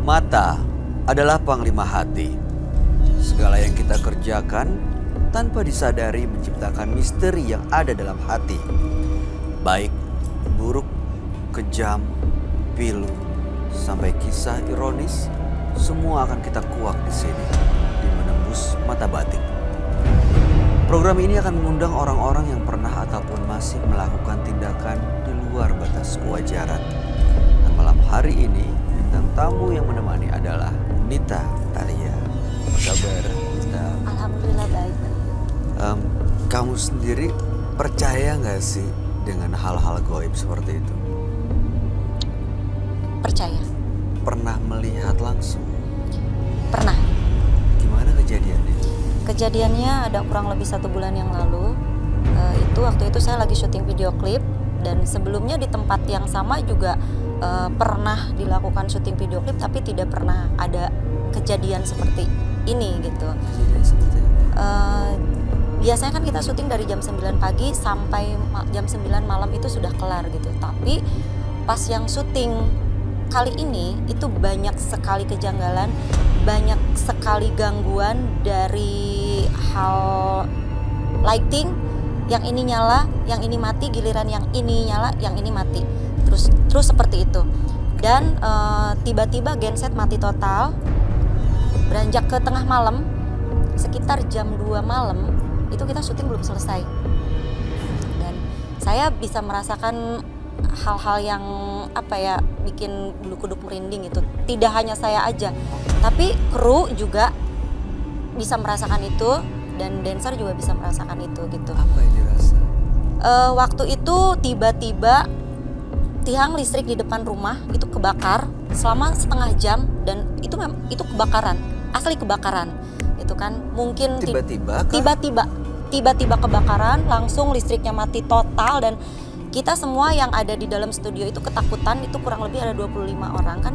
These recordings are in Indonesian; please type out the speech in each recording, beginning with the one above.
Mata adalah panglima hati. Segala yang kita kerjakan tanpa disadari menciptakan misteri yang ada dalam hati. Baik, buruk, kejam, pilu, sampai kisah ironis, semua akan kita kuak di sini, di Menembus Mata Batik. Program ini akan mengundang orang-orang yang pernah ataupun masih melakukan tindakan di luar batas kewajaran. Dan malam hari ini, bintang tamu yang menemani adalah Nita Thalia. Apa kabar, Nita? Alhamdulillah baik. Kamu sendiri percaya nggak sih dengan hal-hal gaib seperti itu? Percaya. Pernah melihat langsung? Pernah. Gimana kejadiannya? Kejadiannya ada kurang lebih 1 bulan yang lalu. Waktu itu saya lagi syuting video klip, dan sebelumnya di tempat yang sama juga pernah dilakukan syuting video klip, tapi tidak pernah ada kejadian seperti ini gitu. Kejadian seperti apa? Biasanya kan kita syuting dari jam 9 pagi sampai jam 9 malam itu sudah kelar gitu. Tapi pas yang syuting kali ini itu banyak sekali kejanggalan, banyak sekali gangguan dari hal lighting, yang ini nyala, yang ini mati, giliran yang ini nyala, yang ini mati. Terus seperti itu. Dan tiba-tiba genset mati total. Beranjak ke tengah malam, sekitar jam 2 malam, itu kita syuting belum selesai. Dan saya bisa merasakan hal-hal yang bikin bulu kuduk merinding itu. Tidak hanya saya aja, tapi kru juga bisa merasakan itu, dan dancer juga bisa merasakan itu gitu. Apa yang dirasa? Waktu itu tiba-tiba tiang listrik di depan rumah itu kebakar selama setengah jam, dan itu kebakaran, asli kebakaran. Itu kan mungkin tiba-tiba kebakaran, langsung listriknya mati total, dan kita semua yang ada di dalam studio itu ketakutan. Itu kurang lebih ada 25 orang kan.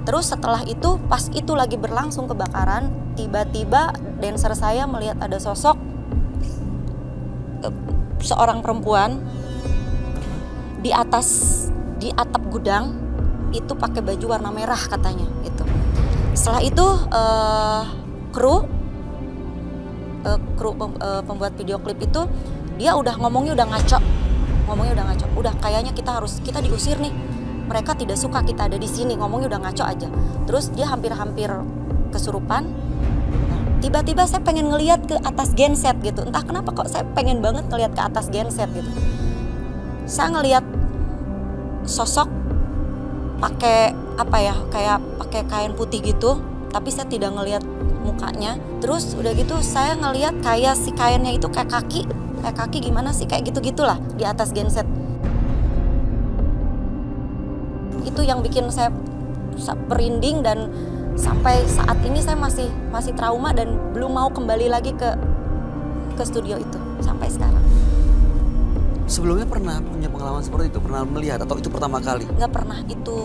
Terus setelah itu, pas itu lagi berlangsung kebakaran, tiba-tiba dancer saya melihat ada sosok seorang perempuan di atap gudang itu pakai baju warna merah katanya gitu. Setelah itu kru pembuat video klip itu dia ngomongnya udah ngaco. Udah kayaknya kita diusir nih. Mereka tidak suka kita ada di sini, ngomongnya udah ngaco aja. Terus dia hampir kesurupan. Nah, tiba-tiba saya pengen ngelihat ke atas genset gitu. Entah kenapa kok saya pengen banget ngelihat ke atas genset gitu. Saya ngelihat sosok pakai kayak pakai kain putih gitu, tapi saya tidak ngelihat mukanya. Terus udah gitu saya ngelihat kayak si kainnya itu kayak kaki gimana sih, kayak gitu-gitulah di atas genset. Itu yang bikin saya merinding, dan sampai saat ini saya masih trauma dan belum mau kembali lagi ke studio itu sampai sekarang. Sebelumnya pernah punya pengalaman seperti itu? Pernah melihat atau itu pertama kali? Nggak pernah, itu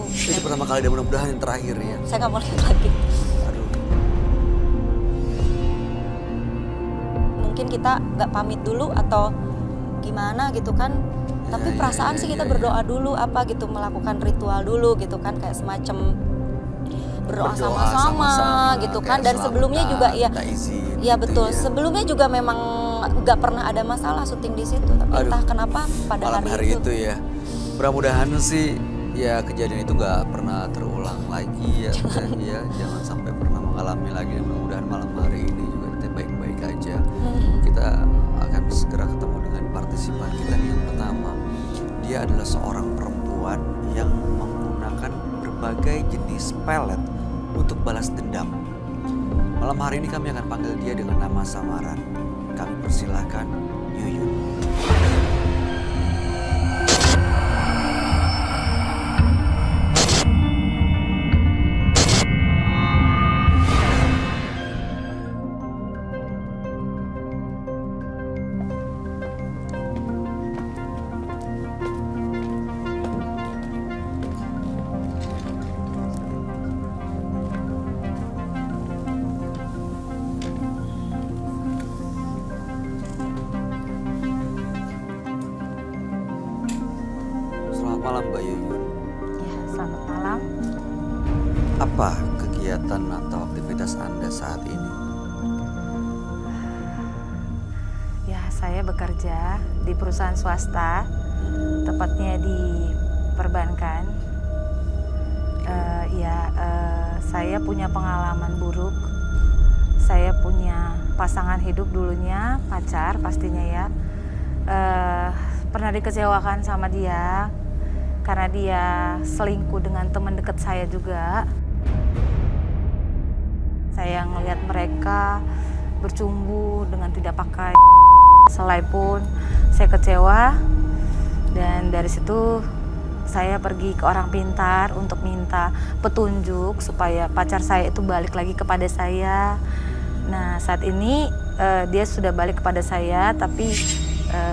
pertama kali, dan mudah-mudahan yang terakhir ya. Saya nggak mau lihat lagi. Aduh. Mungkin kita nggak pamit dulu atau gimana gitu kan. Tapi perasaan sih kita berdoa dulu gitu, melakukan ritual dulu gitu kan, kayak semacam berdoa sama-sama gitu kan. Dan sebelumnya juga ya betul. Sebelumnya juga memang nggak pernah ada masalah syuting di situ, tapi entah kenapa pada hari itu ya. Mudah-mudahan sih ya kejadian itu nggak pernah terulang lagi ya. Ya jangan sampai pernah mengalami lagi. Mudah-mudahan malam hari ini juga nanti baik-baik aja. Kita akan segera ketemu dengan partisipan kita yang pertama. Dia adalah seorang perempuan yang menggunakan berbagai jenis pelet untuk balas dendam. Malam hari ini kami akan panggil dia dengan nama samaran. Kami persilahkan Yuyun. Selamat malam Mbak Yuyun. Ya, selamat malam. Apa kegiatan atau aktivitas Anda saat ini? Ya, saya bekerja di perusahaan swasta, tepatnya di perbankan. Saya punya pengalaman buruk. Saya punya pasangan hidup dulunya, pacar pastinya ya. Pernah dikecewakan sama dia karena dia selingkuh dengan teman dekat saya juga. Saya ngelihat mereka bercumbu dengan tidak pakai selai pun saya kecewa, dan dari situ saya pergi ke orang pintar untuk minta petunjuk supaya pacar saya itu balik lagi kepada saya. Nah, saat ini dia sudah balik kepada saya, tapi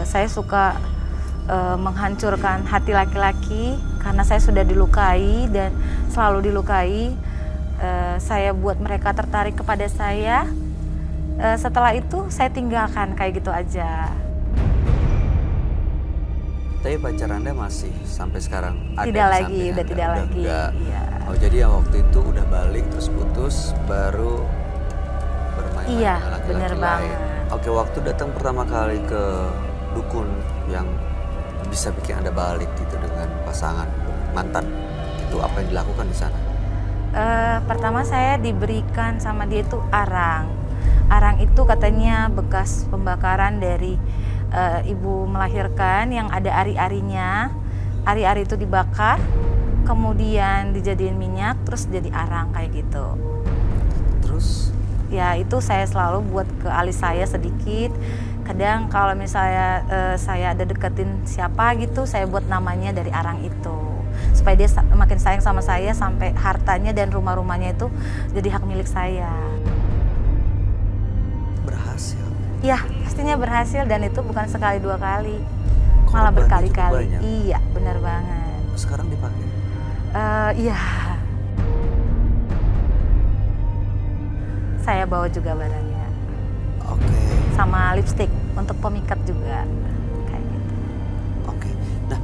saya suka menghancurkan hati laki-laki karena saya sudah dilukai dan selalu dilukai. Saya buat mereka tertarik kepada saya. Setelah itu saya tinggalkan kayak gitu aja. Tapi pacar Anda masih sampai sekarang ada Tidak di lagi, samping udah Anda? tidak lagi. Enggak. Iya. Oh, jadi yang waktu itu udah balik terus putus baru bermain Iya, dengan laki-laki bener lain. banget. Oke, waktu datang pertama kali ke dukun yang bisa bikin Anda balik gitu dengan pasangan mantan, itu apa yang dilakukan di sana? Pertama saya diberikan sama dia itu arang. Arang itu katanya bekas pembakaran dari ibu melahirkan yang ada ari-arinya. Ari-ari itu dibakar, kemudian dijadiin minyak, terus jadi arang kayak gitu. Terus? Ya itu saya selalu buat ke alis saya sedikit. Kadang kalau misalnya saya ada deketin siapa gitu, saya buat namanya dari arang itu. Supaya dia makin sayang sama saya sampai hartanya dan rumah-rumahnya itu jadi hak milik saya. Berhasil? Ya, pastinya berhasil, dan itu bukan sekali dua kali. Malah Korbannya berkali-kali. cukup banyak? Iya, benar banget. Sekarang dipakai? Iya. Saya bawa juga barangnya. Oke. Sama lipstick untuk pemikat juga. Kayak gitu. Oke. Nah,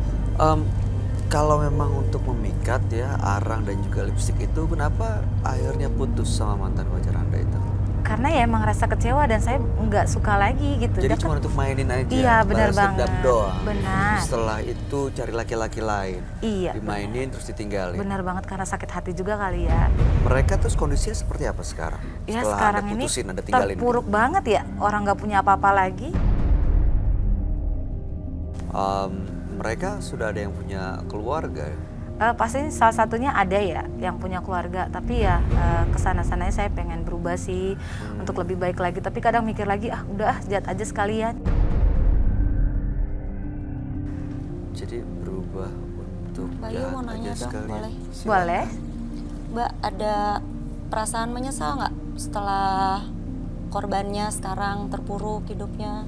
kalau memang untuk memikat ya, arang dan juga lipstik itu, kenapa akhirnya putus sama mantan pacar Anda itu? Karena ya emang rasa kecewa dan saya nggak suka lagi gitu. Jadi Dia cuma kan- untuk mainin aja, Iya, benar balas dendam banget. doang. Benar. Setelah itu cari laki-laki lain, Iya. dimainin terus ditinggalin. Benar banget, karena sakit hati juga kali ya. Mereka terus kondisinya seperti apa sekarang? Ya Setelah sekarang Anda ini putusin, Anda tinggalin. terpuruk banget ya, orang nggak punya apa-apa lagi. Mereka sudah ada yang punya keluarga. Pasti salah satunya ada ya yang punya keluarga, tapi ya kesana-sananya saya pengen berubah sih untuk lebih baik lagi, tapi kadang mikir lagi udah jahat aja sekalian. Jadi berubah untuk Bayu jahat mau nanya aja dong, sekalian. boleh? Silakan. Boleh? Mbak, ada perasaan menyesal nggak setelah korbannya sekarang terpuruk hidupnya?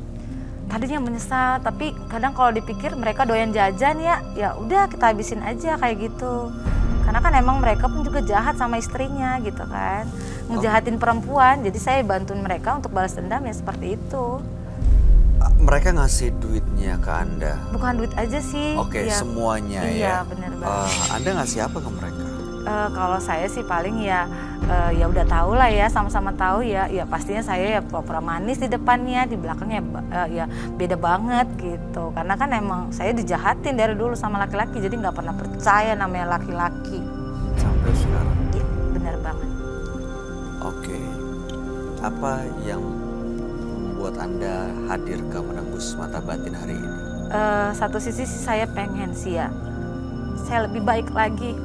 Tadinya menyesal, tapi kadang kalau dipikir mereka doyan jajan ya udah kita habisin aja kayak gitu. Karena kan emang mereka pun juga jahat sama istrinya gitu kan, ngejahatin perempuan. Jadi saya bantuin mereka untuk balas dendam ya seperti itu. Mereka ngasih duitnya ke Anda? Bukan duit aja sih. Oke, ya. semuanya ya? Iya, benar banget. Anda ngasih apa ke mereka? Kalau saya sih paling ya udah tahu lah ya, sama-sama tahu ya pastinya saya ya pura-pura manis di depannya, di belakangnya ya beda banget gitu. Karena kan emang saya dijahatin dari dulu sama laki-laki, jadi nggak pernah percaya namanya laki-laki. Sampai sekarang? Iya, benar banget. Oke. Apa yang membuat Anda hadir ke Menembus Mata Batin hari ini? Satu sisi sih saya pengen sih ya, saya lebih baik lagi.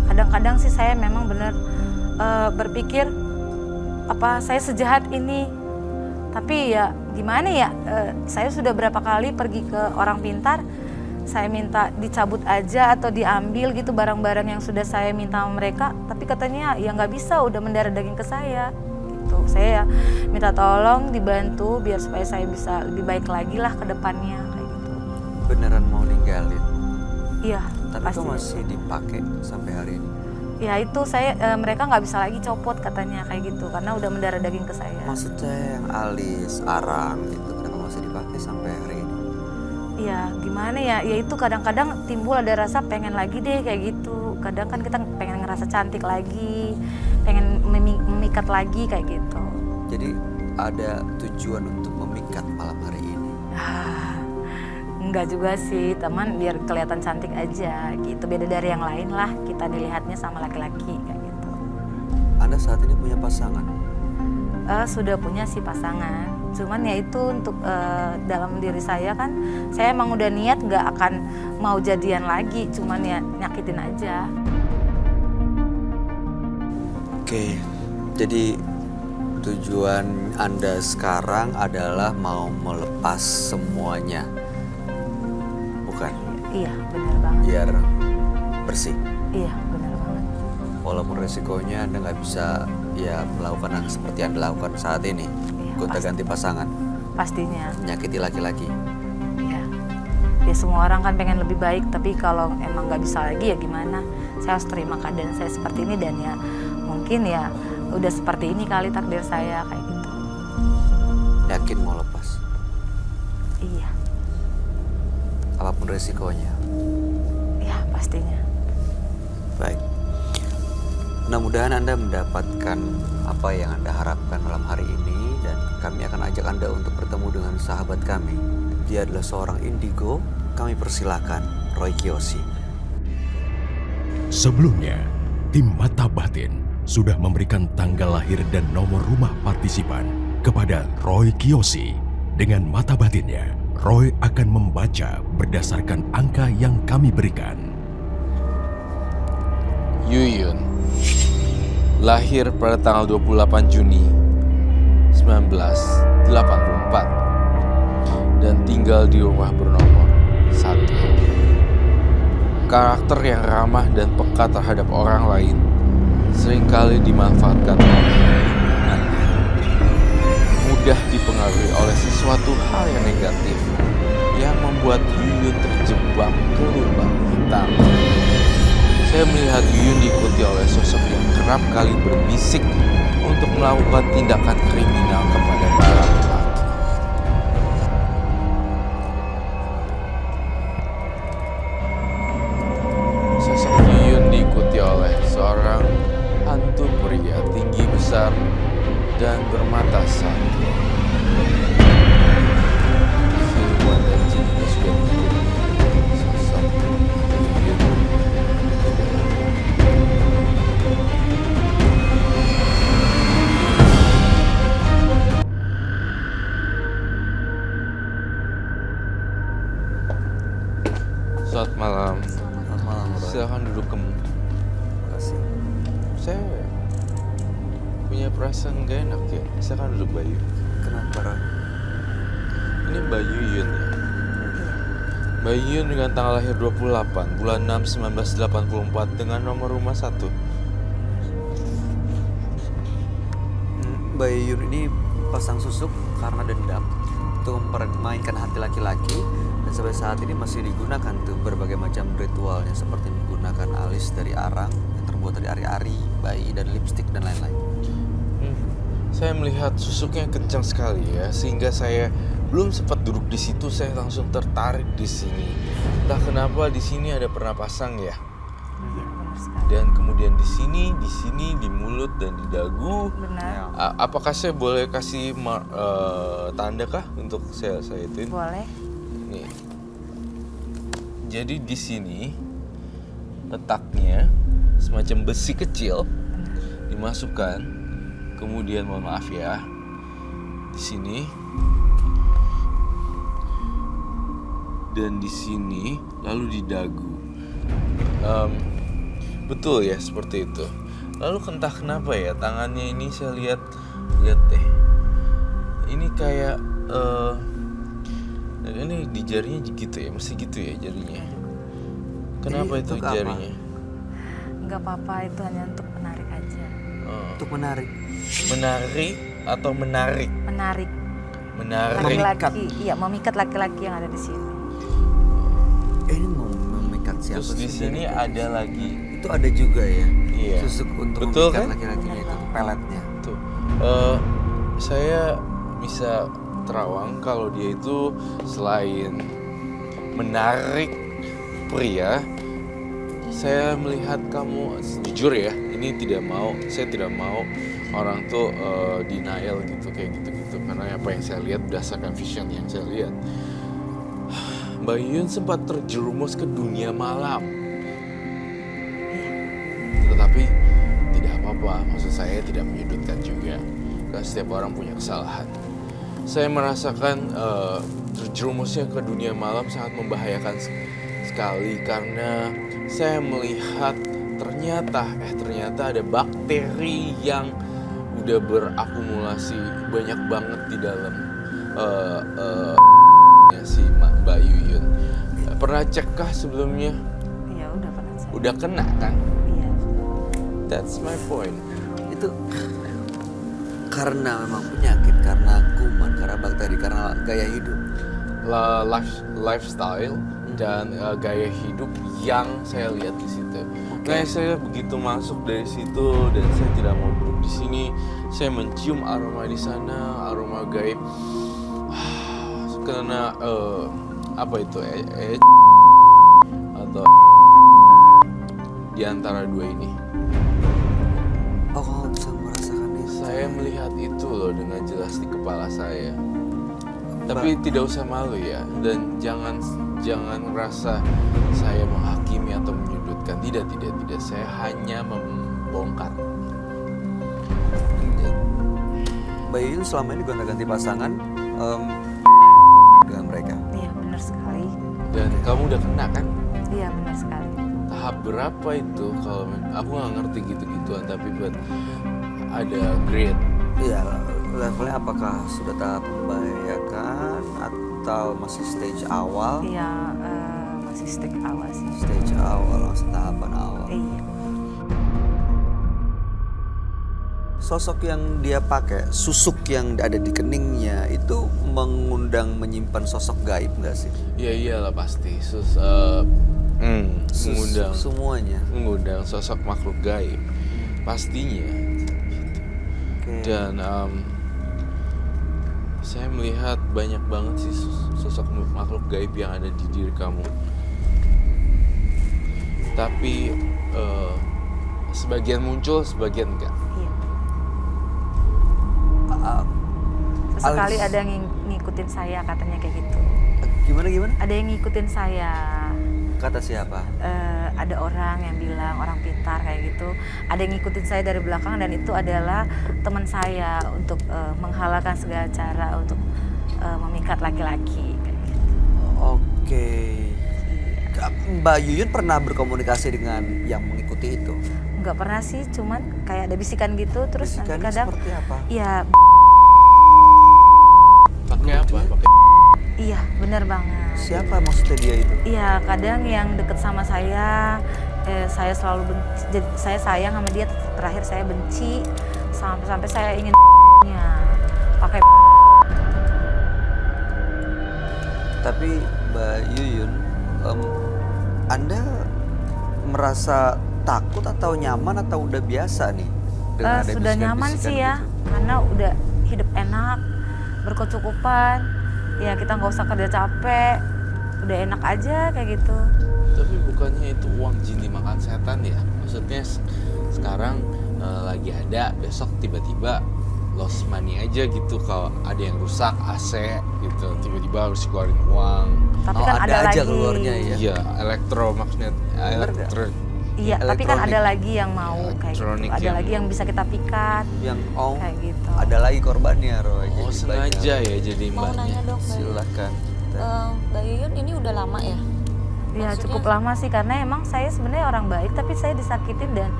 Kadang-kadang sih saya memang benar berpikir apa saya sejahat ini, tapi ya gimana ya, saya sudah berapa kali pergi ke orang pintar, saya minta dicabut aja atau diambil gitu barang-barang yang sudah saya minta sama mereka, tapi katanya ya nggak bisa, udah mendarah daging ke saya gitu. Saya ya minta tolong dibantu biar supaya saya bisa lebih baik lagi lah ke depannya kayak gitu. Beneran mau ninggalin? Iya. Tapi pasti. kok masih dipakai sampai hari ini? Ya itu saya mereka nggak bisa lagi copot katanya kayak gitu karena udah mendarah daging ke saya. Maksudnya yang alis, arang gitu, kenapa masih dipakai sampai hari ini? ya gimana ya, ya itu kadang-kadang timbul ada rasa pengen lagi deh kayak gitu. Kadang kan kita pengen ngerasa cantik lagi, pengen memikat lagi kayak gitu. Jadi ada tujuan untuk memikat malam hari ini? Enggak juga sih, teman, biar kelihatan cantik aja gitu. Beda dari yang lain lah, kita dilihatnya sama laki-laki kayak gitu. Anda saat ini punya pasangan? Sudah punya sih pasangan. Cuman ya itu untuk dalam diri saya kan, saya emang udah niat nggak akan mau jadian lagi, cuman ya nyakitin aja. Oke, jadi tujuan Anda sekarang adalah mau melepas semuanya, bukan? Iya, benar banget. Biar bersih. Iya, benar banget. Walaupun resikonya Anda nggak bisa ya melakukan yang seperti Anda lakukan saat ini. Iya, Gonta-ganti pasangan, pastinya. menyakiti laki-laki. Iya. Ya semua orang kan pengen lebih baik, tapi kalau emang nggak bisa lagi ya gimana? Saya harus terima keadaan saya seperti ini dan ya mungkin ya udah seperti ini kali takdir saya kayak gitu. Yakin mau lepas? Iya. Apapun resikonya. Iya, pastinya. Baik. Mudah-mudahan Anda mendapatkan apa yang Anda harapkan malam hari ini dan kami akan ajak Anda untuk bertemu dengan sahabat kami. Dia adalah seorang indigo. Kami persilakan Roy Kiyoshi. Sebelumnya, tim Mata Batin sudah memberikan tanggal lahir dan nomor rumah partisipan kepada Roy Kiyoshi. Dengan mata batinnya, Roy akan membaca berdasarkan angka yang kami berikan. Yuyun lahir pada tanggal 28 Juni 1984 dan tinggal di rumah bernomor 1. Karakter yang ramah dan peka terhadap orang lain seringkali dimanfaatkan oleh lingkungannya. Mudah dipengaruhi oleh sesuatu hal yang negatif yang membuat Yuyun terjebak ke lubang hitam. Saya melihat Yuyun diikuti oleh sosok yang kerap kali berbisik untuk melakukan tindakan kriminal kepada para lelaki. Sosok Yuyun diikuti oleh seorang hantu pria tinggi besar dan bermata satu. Siluman dan jinnya sudah mengikuti sosok Yuyun. Selamat malam. Selamat malam, Roy. Silahkan duduk kamu. Terima kasih. Saya punya perasaan gak enak ya. Silahkan duduk Bayu. Kenapa, Roy? Ini Bayu Yun ya. Bayu Yun dengan tanggal lahir 28 bulan 6 1984 dengan nomor rumah 1. Mbak Yuyun ini pasang susuk karena dendam untuk mempermainkan hati laki-laki dan sampai saat ini masih digunakan tuh berbagai macam ritualnya seperti menggunakan alis dari arang yang terbuat dari ari-ari, bayi dan lipstik dan lain-lain. Saya melihat susuknya kencang sekali ya, sehingga saya belum sempat duduk di situ, saya langsung tertarik di sini. Entah kenapa di sini ada pernapasan ya. Iya, benar sekali. Dan kemudian di sini, di mulut dan di dagu. Benar. Apakah saya boleh kasih tanda kah untuk saya ituin? Boleh. Nih. Jadi di sini letaknya semacam besi kecil dimasukkan. Kemudian mohon maaf ya. Di sini dan di sini lalu di dagu. Betul ya seperti itu. Lalu entah kenapa ya tangannya ini saya lihat deh. Ini kayak ini di jarinya gitu ya, mesti gitu ya jarinya. Kenapa itu untuk apa? jarinya? Enggak apa-apa, itu hanya untuk menarik aja. Untuk menarik. Menari atau menarik? Menarik Menarik. laki-laki, iya, memikat laki-laki yang ada di sini. Ini mau memikat siapa Terus di sih? sini ada lagi. Itu ada juga ya. Iya. Susuk untuk Betul, memikat kan? laki-lakinya itu peletnya. Tuh, saya bisa terawang kalau dia itu selain menarik pria. Saya melihat kamu, jujur ya, saya tidak mau orang tuh denial gitu kayak gitu-gitu, karena apa yang saya lihat berdasarkan vision yang saya lihat. Mbak Yuyun sempat terjerumus ke dunia malam. Tetapi tidak apa-apa, maksud saya tidak menyudutkan juga, karena setiap orang punya kesalahan. Saya merasakan terjerumusnya ke dunia malam sangat membahayakan sekali, karena saya melihat ternyata ada bakteri yang udah berakumulasi banyak banget di dalam si Mbak Yuyun. Pernah cekkah sebelumnya? Iya, udah pernah saya. Udah kena kan? Iya. That's my point. Itu karena memang penyakit, karena kuman, karena bakteri, karena gaya hidup. Lifestyle dan gaya hidup yang saya lihat di situ. Nah, saya begitu masuk dari situ dan saya tidak mau duduk di sini. Saya mencium aroma di sana, aroma gaib. Karena apa itu atau di antara dua ini. Oh, kamu bisa merasakan itu. Saya melihat itu loh dengan jelas di kepala saya. Tapi tidak usah malu ya, dan jangan merasa saya menghakimi atau menyudutkan. Tidak. Saya hanya membongkar. Mbak Yuyun selama ini gonta-ganti pasangan dengan mereka. Iya, benar sekali. Dan kamu udah kena kan? Iya, benar sekali. Tahap berapa itu? Kalau aku nggak ngerti gitu-gituan, tapi buat ada grade. Iya, levelnya apakah sudah tahap membahayakan atau masih stage awal? Iya, masih stage awal sih. Stage awal, masih tahapan awal. Iya. Sosok yang dia pakai, susuk yang ada di keningnya itu mengundang menyimpan sosok gaib nggak sih? Ya iyalah pasti. Mengundang Semuanya. mengundang sosok makhluk gaib pastinya. Oke. Dan saya melihat banyak banget sih sosok makhluk gaib yang ada di diri kamu. Tapi sebagian muncul, sebagian enggak. Iya. Sesekali ada yang ngikutin saya, katanya kayak gitu. Gimana? Ada yang ngikutin saya. Kata siapa? Ada orang yang bilang, orang pintar kayak gitu. Ada yang ngikutin saya dari belakang dan itu adalah teman saya untuk menghalalkan segala cara untuk memikat laki-laki kayak gitu. Oke. Mbak Yuyun pernah berkomunikasi dengan yang mengikuti itu? Nggak pernah sih, cuman kayak ada bisikan gitu, terus nanti Bisikannya kadang seperti apa? iya, Pakai apa? Pakai iya benar banget. Siapa maksudnya dia itu? Iya, kadang yang deket sama saya selalu benci, jadi saya sayang sama dia, terakhir saya benci sampai saya ingin pakai. Tapi Mbak Yuyun, Anda merasa takut atau nyaman atau udah biasa nih? Dengan ada Sudah nyaman bisikan-bisikan sih ya, gitu? karena udah hidup enak, berkecukupan, ya kita nggak usah kerja capek, udah enak aja kayak gitu. Tapi bukannya itu uang jin dimakan setan ya? Maksudnya sekarang lagi ada, besok tiba-tiba lost money aja gitu. Kalau ada yang rusak AC gitu, tiba-tiba harus keluarin uang. Tapi Oh, kan ada ada aja lagi. keluarnya ya? Iya, elektromagnet, elektrik. Iya, tapi kan ada Elektronik. lagi yang mau kayak gitu. Elektronik Ada yang- lagi yang bisa kita pikat Yang kayak gitu. ada lagi korbannya, Roy. Oh, Jadi sengaja banyak. ya jadi Mau mbaknya. nanya dong, Mbak Yuyun. Silakan. Mbak Yuyun ini udah lama ya? Ya Maksudnya- cukup lama sih, karena emang saya sebenarnya orang baik, tapi saya disakitin dan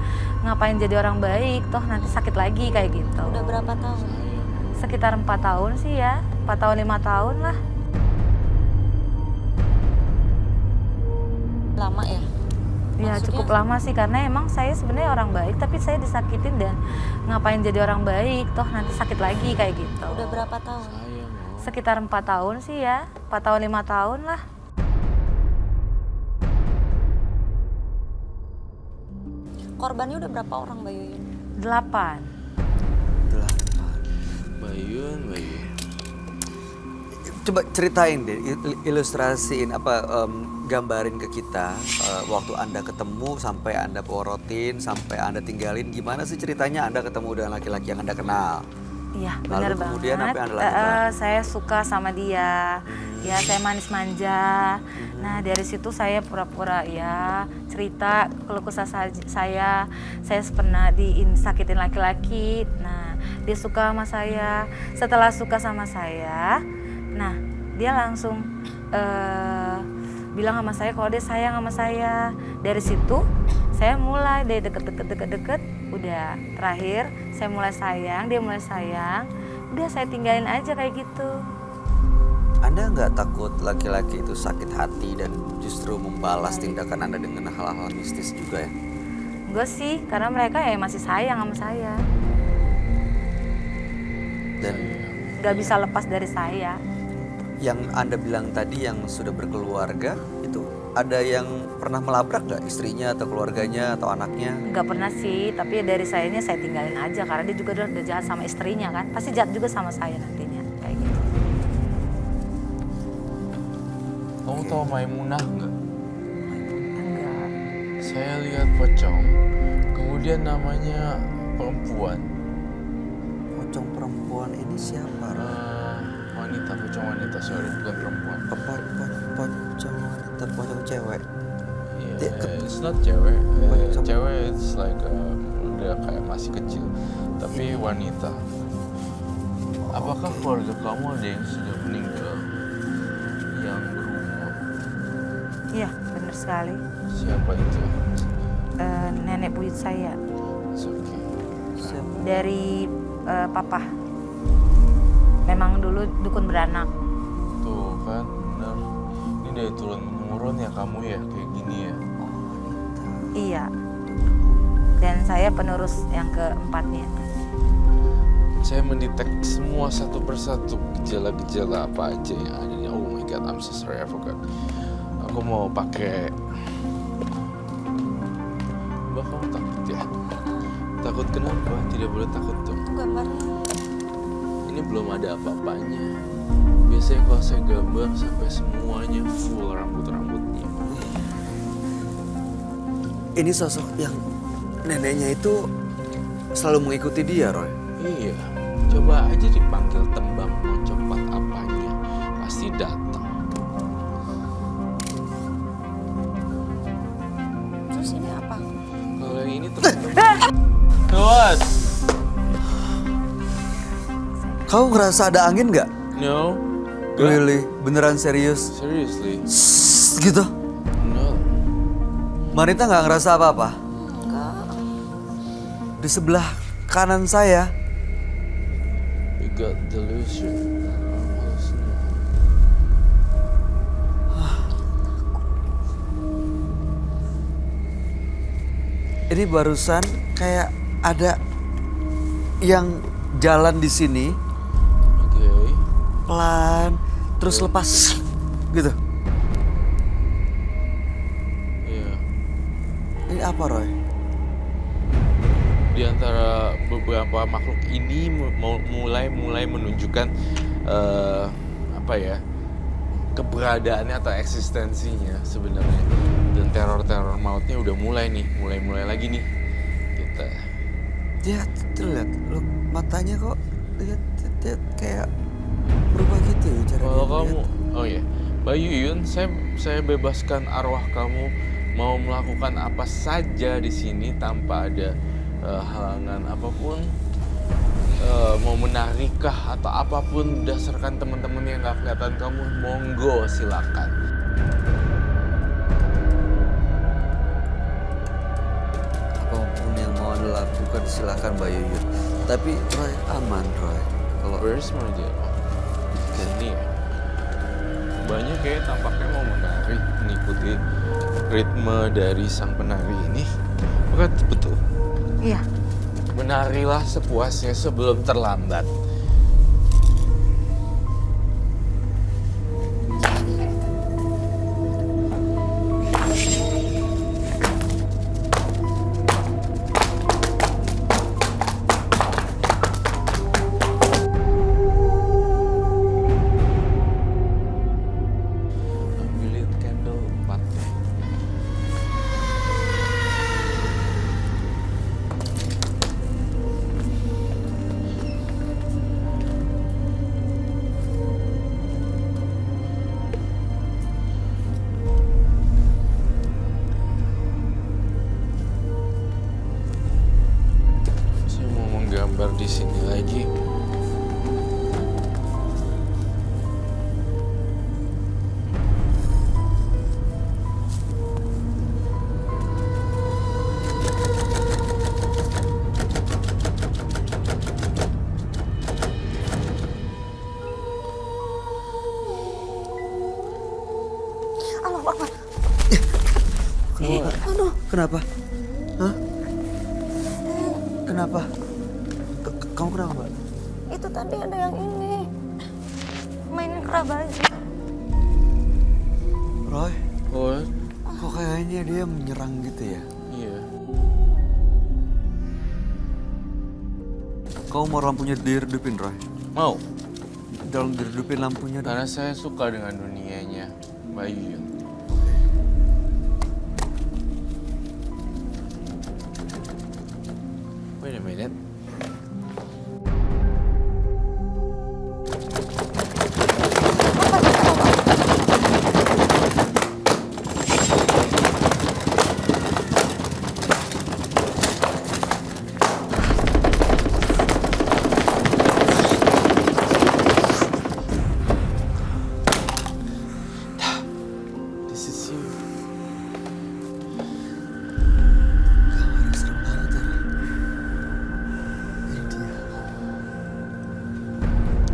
ngapain jadi orang baik, toh nanti sakit lagi kayak gitu. Udah berapa tahun? Sekitar 4 tahun sih ya, 4 tahun 5 tahun lah. Lama ya? Ya Maksudnya- cukup lama sih, karena emang saya sebenarnya orang baik, tapi saya disakitin dan ngapain jadi orang baik, toh nanti sakit lagi kayak gitu. Udah berapa tahun? Sayang, oh. Sekitar 4 tahun sih ya, 4 tahun 5 tahun lah. Korbannya udah berapa orang, Mbak Yuyun? 8. 8. Bayun. Coba ceritain deh, ilustrasiin gambarin ke kita waktu Anda ketemu sampai Anda porotin, sampai Anda tinggalin, gimana sih ceritanya Anda ketemu dengan laki-laki yang Anda kenal? Iya, Lalu benar kemudian banget. apa yang Anda lakukan? Saya suka sama dia. Ya, saya manis manja. Nah, dari situ saya pura-pura ya cerita keluh kesah saya. Saya pernah disakitin laki-laki. Nah, dia suka sama saya. Setelah suka sama saya, nah, dia langsung bilang sama saya kalau dia sayang sama saya. Dari situ saya mulai deh deket. Udah terakhir saya mulai sayang, dia mulai sayang. Udah saya tinggalin aja kayak gitu. Anda nggak takut laki-laki itu sakit hati dan justru membalas tindakan Anda dengan hal-hal mistis juga ya? Enggak sih, karena mereka ya masih sayang sama saya. Dan Gak bisa lepas dari saya. yang Anda bilang tadi yang sudah berkeluarga, itu ada yang pernah melabrak nggak istrinya atau keluarganya atau anaknya? Gak pernah sih, tapi dari sayanya saya tinggalin aja. Karena dia juga udah jahat sama istrinya kan. Pasti jahat juga sama saya nantinya. Kayak gitu. Kamu tahu Maimunah nggak? Enggak. Saya lihat pocong, kemudian namanya perempuan. Pocong perempuan ini siapa? Pocong wanita, sorry, bukan perempuan. Pocong wanita, pocong cewek. Yeah, it's not cewek. Pocong. Cewek it's like udah kayak masih kecil, tapi wanita. Apakah keluarga kamu ada yang sudah meninggal? Yang berumur? Iya, benar sekali. Siapa itu? Nenek buyut saya. It's okay. Siapa? Dari papa. Memang dulu dukun beranak. Tuh kan, benar. Ini dari turun-menurun ya kamu ya, kayak gini ya. Iya. Dan saya penerus yang keempatnya. Saya mendetek semua satu persatu gejala-gejala apa aja yang ada di. Oh my god, I'm so sorry, I forgot. Aku mau pakai. Mbak, kamu takut ya? Takut kenapa? Tidak boleh takut dong. Gambarnya. Ini belum ada apa-apanya. Biasanya kalau saya gambar sampai semuanya full rambut-rambutnya. Ini sosok yang neneknya itu selalu mengikuti dia, Roy. Iya, coba aja dipanggil tembang mau cepat apanya, pasti datang. Terus ini apa? Kalau yang ini teman-teman. Tuas. Kamu ngerasa ada angin nggak? No. Really? Beneran serius? Seriously? Sss, gitu? No. Marita nggak ngerasa apa-apa? Enggak. Di sebelah kanan saya, You got delusion. ini barusan kayak ada yang jalan di sini Oke. pelan, terus lepas gitu. Iya. Ini apa, Roy? Di antara beberapa makhluk ini mulai menunjukkan apa ya, keberadaannya atau eksistensinya sebenarnya. Dan teror mautnya udah mulai lagi nih kita. Dia tuh lihat, lu matanya kok lihat kayak berubah gitu ya cara Kalau dia kamu, lihat. oh ya, Mbak Yuyun, saya bebaskan arwah kamu mau melakukan apa saja di sini tanpa ada halangan apapun, mau menarikah atau apapun berdasarkan teman-teman yang nggak kelihatan kamu, monggo silakan. Apapun yang mau Anda lakukan silakan, Mbak Yuyun. Tapi Roy aman, Roy. Kalau Where's my dear? Sini ya. Banyak kayak tampaknya mau menari, mengikuti ritme dari sang penari ini. Bukan betul. Iya. Menarilah sepuasnya sebelum terlambat. gambar di sini lagi. Allahu Akbar. Kenapa? Hah? Kenapa? Kamu kenapa, Mbak? Itu tadi ada yang ini. Mainin kerabat. Roy, Oh, kok kayaknya dia menyerang gitu ya? iya. Kau mau lampunya diredupin, Roy? Mau? Tolong diredupin lampunya dong. Karena saya suka dengan dunianya Mbak Yuyun. Wait a minute. This is you. Serem banget ya. Ini dia.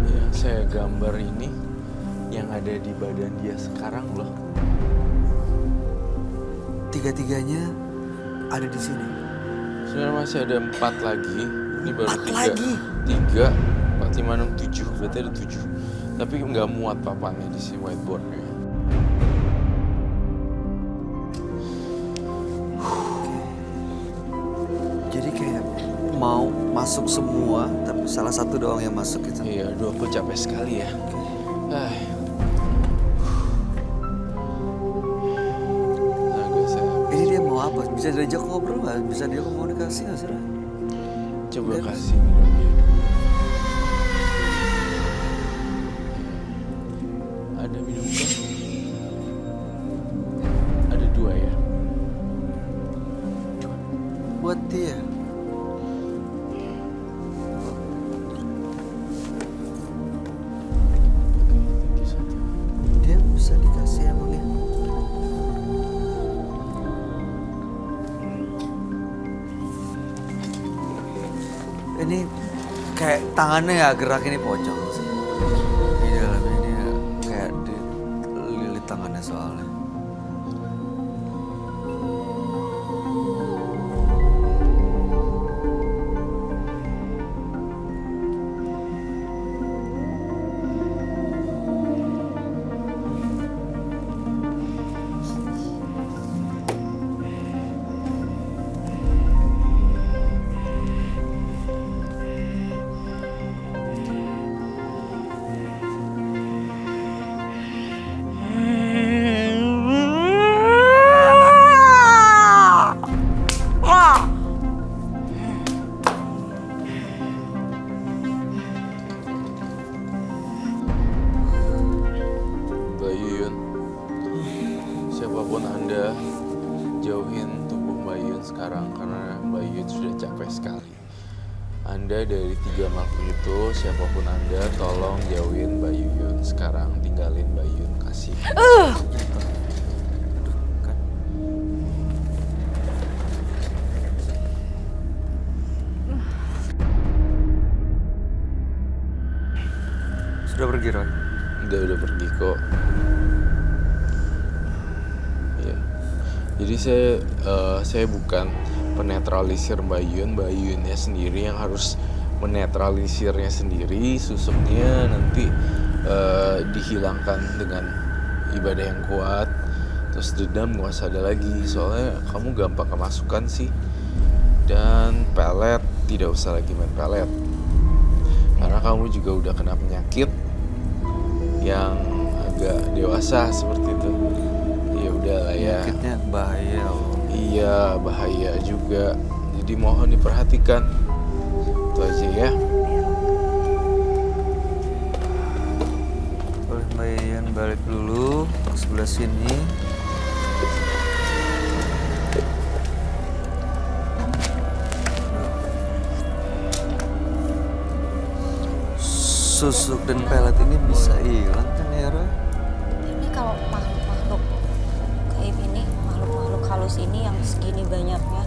Yang saya gambar ini yang ada di badan dia sekarang loh. Tiga-tiganya ada di sini. Sebenarnya masih ada 4 lagi. Ini baru 4 3. lagi? 3, 4, 5, 6, 7. Berarti ada 7. Tapi nggak muat papannya di si whiteboardnya. Jadi kayak mau masuk semua, tapi salah satu doang yang masuk gitu. Iya, aduh aku capek sekali ya. Ah. Agak saya Ini dia mau apa? Bisa diajak ngobrol nggak? Bisa dia komunikasi nggak sih, Roy? coba Dia- kasih minum dia dulu. Ada minum kan? Ada 2 ya. Buat dia. Thank you, Santi. Dia bisa dikasih emang ya? Ini kayak tangannya ya gerak ini pocong sih. Di dalamnya ini ya, kayak dililit tangannya soalnya. Mbak Yuyun, siapapun Anda, jauhin tubuh Mbak Yuyun sekarang karena Mbak Yuyun sudah capek sekali. Anda dari 3 makhluk itu, siapapun Anda, tolong jauhin Mbak Yuyun sekarang. Tinggalin Mbak Yuyun, kasih. Aduh, kan. Sudah pergi, Roy? Udah pergi kok. Iya. Jadi saya bukan penetralisir Mbak Yuyunnya sendiri yang harus menetralisirnya sendiri. Susuknya nanti dihilangkan dengan ibadah yang kuat. Terus dendam gak usah ada lagi. Soalnya kamu gampang kemasukan sih. Dan pelet, tidak usah lagi main pelet. Karena kamu juga udah kena penyakit yang agak dewasa seperti itu. Ya udahlah ya. Penyakitnya bahaya loh. Iya, bahaya juga. Jadi mohon diperhatikan. Itu aja ya. Boleh Mbak Yuyun balik dulu ke sebelah sini. susuk dan pelet ini bisa hilang kan ya, Roy? Ini kalau makhluk-makhluk gaib ini, makhluk-makhluk halus ini yang segini banyaknya,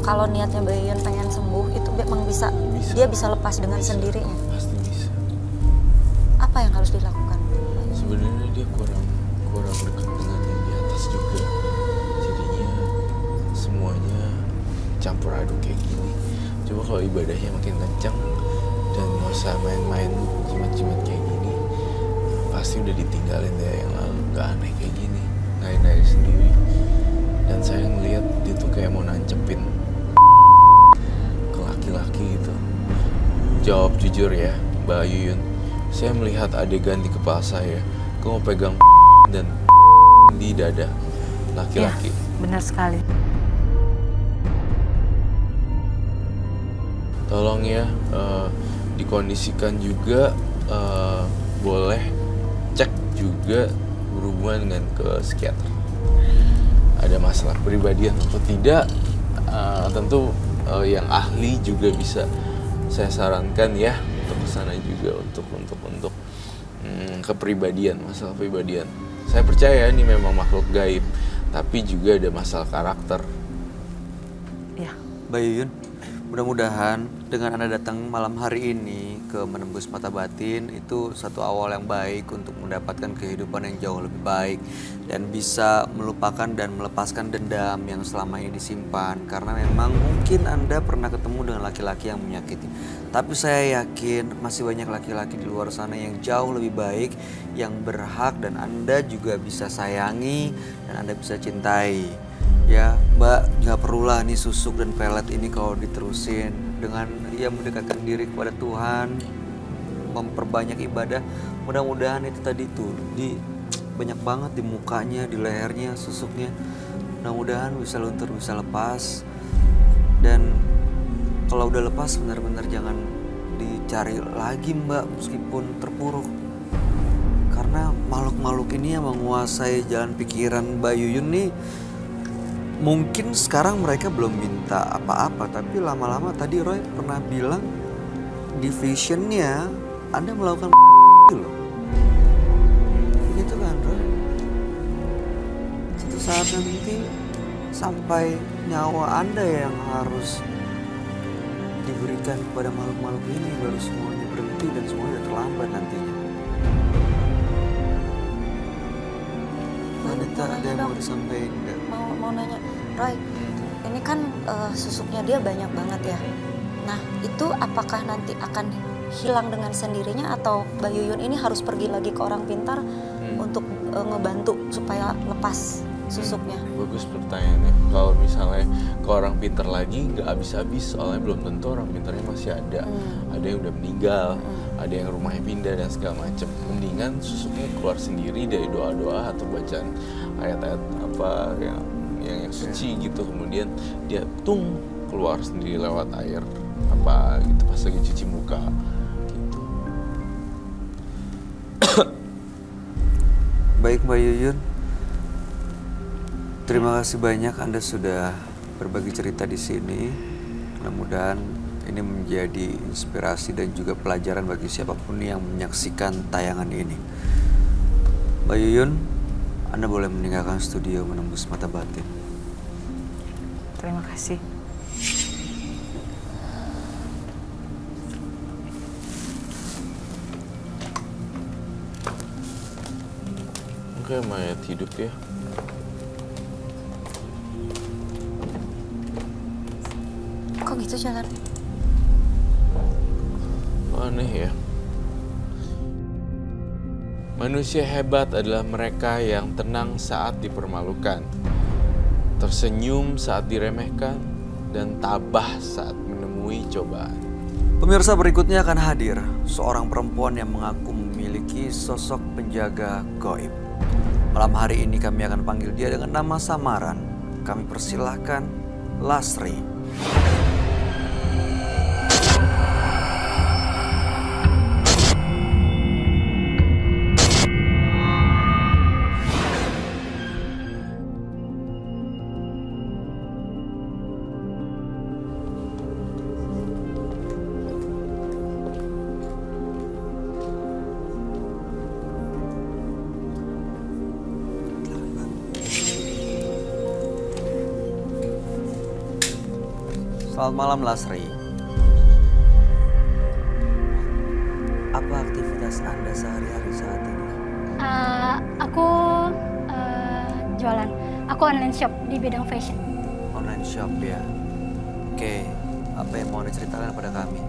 kalau niatnya Mbak Yuyun pengen sembuh itu memang bisa. Dia bisa lepas dengan sendirinya. Pasti bisa. Apa yang harus dilakukan? Sebenarnya dia kurang dekat dengan yang di atas juga. Jadinya semuanya campur aduk kayak gini. Coba kalau ibadahnya makin kencang dan nggak usah main-main jimat-jimat kayak gini, pasti udah ditinggalin dari yang lalu. Nggak aneh kayak gini, naik sendiri. Dan saya ngeliat dia tuh kayak mau nancepin ke laki-laki gitu. Jawab jujur ya, Mbak Yuyun. Saya melihat adegan di kepala saya. Aku mau pegang dan di dada laki-laki. Ya, benar sekali. Tolong ya, dikondisikan juga, boleh cek juga berhubungan dengan ke psikiater. Ada masalah kepribadian atau tidak, tentu yang ahli juga bisa saya sarankan ya untuk kesana juga untuk kepribadian, masalah kepribadian. Saya percaya ini memang makhluk gaib, tapi juga ada masalah karakter. Ya. Mbak Yuyun, mudah-mudahan dengan Anda datang malam hari ini ke Menembus Mata Batin itu satu awal yang baik untuk mendapatkan kehidupan yang jauh lebih baik dan bisa melupakan dan melepaskan dendam yang selama ini disimpan, karena memang mungkin Anda pernah ketemu dengan laki-laki yang menyakiti. Tapi saya yakin masih banyak laki-laki di luar sana yang jauh lebih baik, yang berhak dan Anda juga bisa sayangi dan Anda bisa cintai. Ya Mbak, nggak perlulah nih susuk dan pelet ini kalau diterusin. Dengan ya mendekatkan diri kepada Tuhan, memperbanyak ibadah, mudah-mudahan itu tadi tuh banyak banget di mukanya, di lehernya susuknya. Mudah-mudahan bisa luntur, bisa lepas. Dan kalau udah lepas benar-benar jangan dicari lagi Mbak, meskipun terpuruk. Karena makhluk-makhluk ini yang menguasai jalan pikiran Mbak Yuyun nih. Mungkin sekarang mereka belum minta apa-apa, tapi lama-lama tadi Roy pernah bilang di visionnya Anda melakukan loh. Gitu kan Roy? Suatu saat nanti sampai nyawa Anda yang harus diberikan kepada makhluk-makhluk ini, baru semuanya berhenti dan semuanya terlambat nantinya. Ada yang mau disampaikan enggak? Mau nanya, Roy, ini kan susuknya dia banyak banget ya. Nah, itu apakah nanti akan hilang dengan sendirinya atau Mbak Yuyun ini harus pergi lagi ke orang pintar untuk ngebantu supaya lepas susuknya? Bagus pertanyaannya. Kalau misalnya ke orang pintar lagi nggak habis-habis, soalnya belum tentu orang pintarnya masih ada. Ada yang udah meninggal, ada yang rumahnya pindah dan segala macam. Mendingan susuknya keluar sendiri dari doa-doa atau bacaan ayat-ayat apa yang suci gitu. Kemudian dia keluar sendiri lewat air apa gitu pas lagi cuci muka gitu. Baik Mbak Yuyun, terima kasih banyak Anda sudah berbagi cerita di sini. Mudah-mudahan ini menjadi inspirasi dan juga pelajaran bagi siapapun yang menyaksikan tayangan ini. Mbak Yuyun, Anda boleh meninggalkan studio Menembus Mata Batin. Terima kasih. Kayak mayat hidup ya. Kok gitu jalan? Aneh ya. Manusia hebat adalah mereka yang tenang saat dipermalukan, tersenyum saat diremehkan, dan tabah saat menemui cobaan. Pemirsa, berikutnya akan hadir seorang perempuan yang mengaku memiliki sosok penjaga gaib. Malam hari ini kami akan panggil dia dengan nama samaran. Kami persilahkan Lasri. Selamat malam Lasri. Apa aktivitas Anda sehari-hari saat ini? Aku jualan. Aku online shop di bidang fashion. Online shop ya. Oke, apa yang mau Anda ceritakan kepada kami?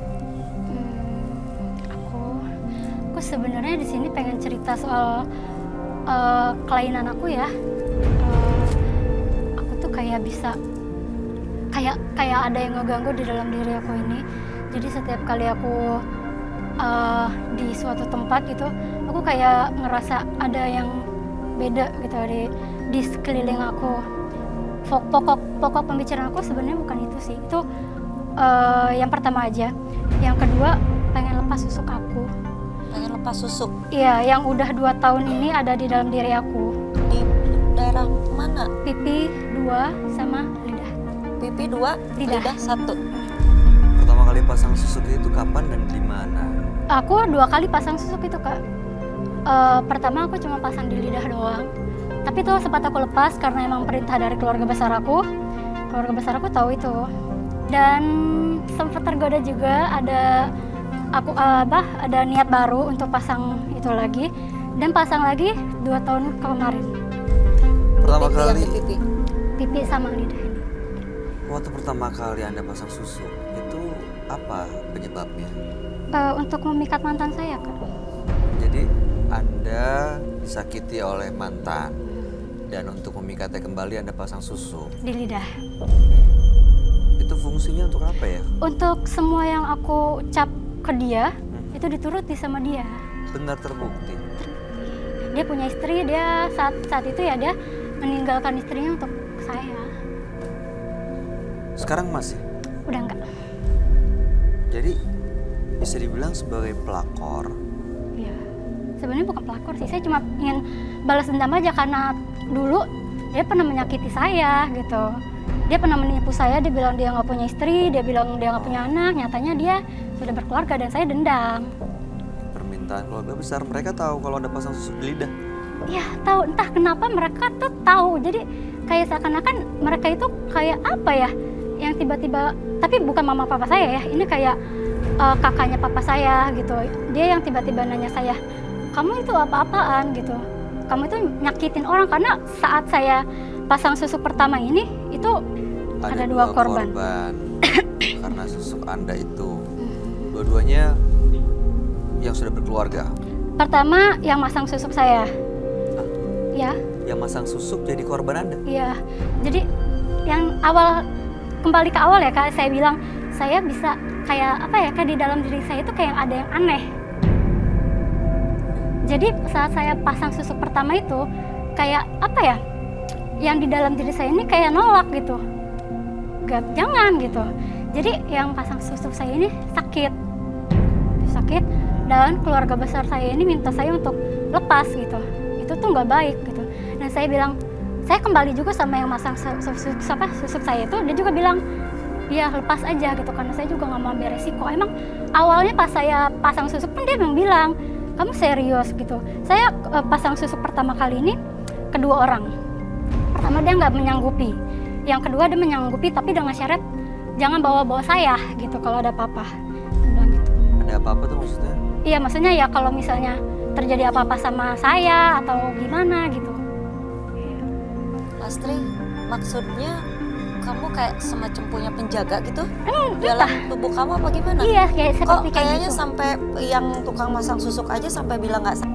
Aku sebenarnya di sini pengen cerita soal kelainan aku ya. Aku tuh kayak bisa kayak ada yang ngeganggu di dalam diri aku ini. Jadi setiap kali aku di suatu tempat gitu, aku kayak ngerasa ada yang beda gitu di sekeliling aku. Pokok pembicaraan aku sebenarnya bukan itu sih. Itu yang pertama aja. Yang kedua, pengen lepas susuk aku. Pengen lepas susuk Iya, yang udah 2 tahun ini ada di dalam diri aku. di daerah mana? Pipi 2 sama lidah. Pipi 2, Lidah. lidah 1. Pertama kali pasang susuk itu kapan dan di mana? Aku 2 kali pasang susuk itu, Kak. Pertama aku cuma pasang di lidah doang. Tapi itu sempat aku lepas karena emang perintah dari keluarga besar aku. Keluarga besar aku tahu itu. Dan sempat tergoda juga ada ada niat baru untuk pasang itu lagi, dan pasang lagi 2 tahun kemarin. Pertama Pipi yang kali, di pipi. Pipi sama lidah ini. waktu pertama kali Anda pasang susuk, itu apa penyebabnya? Untuk memikat mantan saya, Kak. Jadi Anda disakiti oleh mantan, dan untuk memikatnya kembali Anda pasang susuk. Di lidah. Itu fungsinya untuk apa ya? Untuk semua yang aku cap ke dia, itu dituruti sama dia. Benar terbukti. Dia punya istri, dia saat itu ya dia meninggalkan istrinya untuk saya. Sekarang masih? Udah enggak. Jadi bisa dibilang sebagai pelakor. Iya. Sebenarnya bukan pelakor sih, saya cuma ingin balas dendam aja karena dulu dia pernah menyakiti saya gitu. Dia pernah menipu saya, dia bilang dia nggak punya istri, dia bilang dia nggak punya anak, nyatanya dia sudah berkeluarga dan saya dendam. Permintaan keluarga besar, mereka tahu kalau Anda pasang susuk di lidah. Ya tahu, entah kenapa mereka tuh tahu. Jadi kayak seakan-akan mereka itu kayak apa ya, yang tiba-tiba, tapi bukan mama papa saya ya, ini kayak kakaknya papa saya gitu. Dia yang tiba-tiba nanya saya, kamu itu apa-apaan gitu, kamu itu nyakitin orang. Karena saat saya pasang susuk pertama ini itu ada 2 korban. Karena susuk Anda itu. Dua-duanya yang sudah berkeluarga. Pertama yang masang susuk saya. Ya, Yang masang susuk jadi korban Anda. iya. Jadi yang awal, kembali ke awal ya Kak, saya bilang saya bisa kayak apa ya, kayak di dalam diri saya itu kayak ada yang aneh. Jadi saat saya pasang susuk pertama itu kayak apa ya, yang di dalam diri saya ini kayak nolak gitu, gak, jangan gitu. Jadi yang pasang susuk saya ini sakit, dan keluarga besar saya ini minta saya untuk lepas gitu. Itu tuh nggak baik gitu. Dan saya bilang, saya kembali juga sama yang masang susuk saya itu, dia juga bilang, ya lepas aja gitu, karena saya juga nggak mau ambil resiko. Emang awalnya pas saya pasang susuk pun dia memang bilang, kamu serius gitu. Saya pasang susuk pertama kali ini kedua orang. Pertama dia nggak menyanggupi, yang kedua dia menyanggupi tapi dengan syarat jangan bawa-bawa saya gitu kalau ada apa-apa. Dia bilang gitu. Ada apa-apa tuh maksudnya? Iya, maksudnya ya kalau misalnya terjadi apa-apa sama saya atau gimana gitu. Lastri, maksudnya kamu kayak semacam punya penjaga gitu dalam tubuh kamu apa gimana? Iya, kayak Kok seperti kayak kayaknya gitu. sampai yang tukang masang susuk aja sampai bilang nggak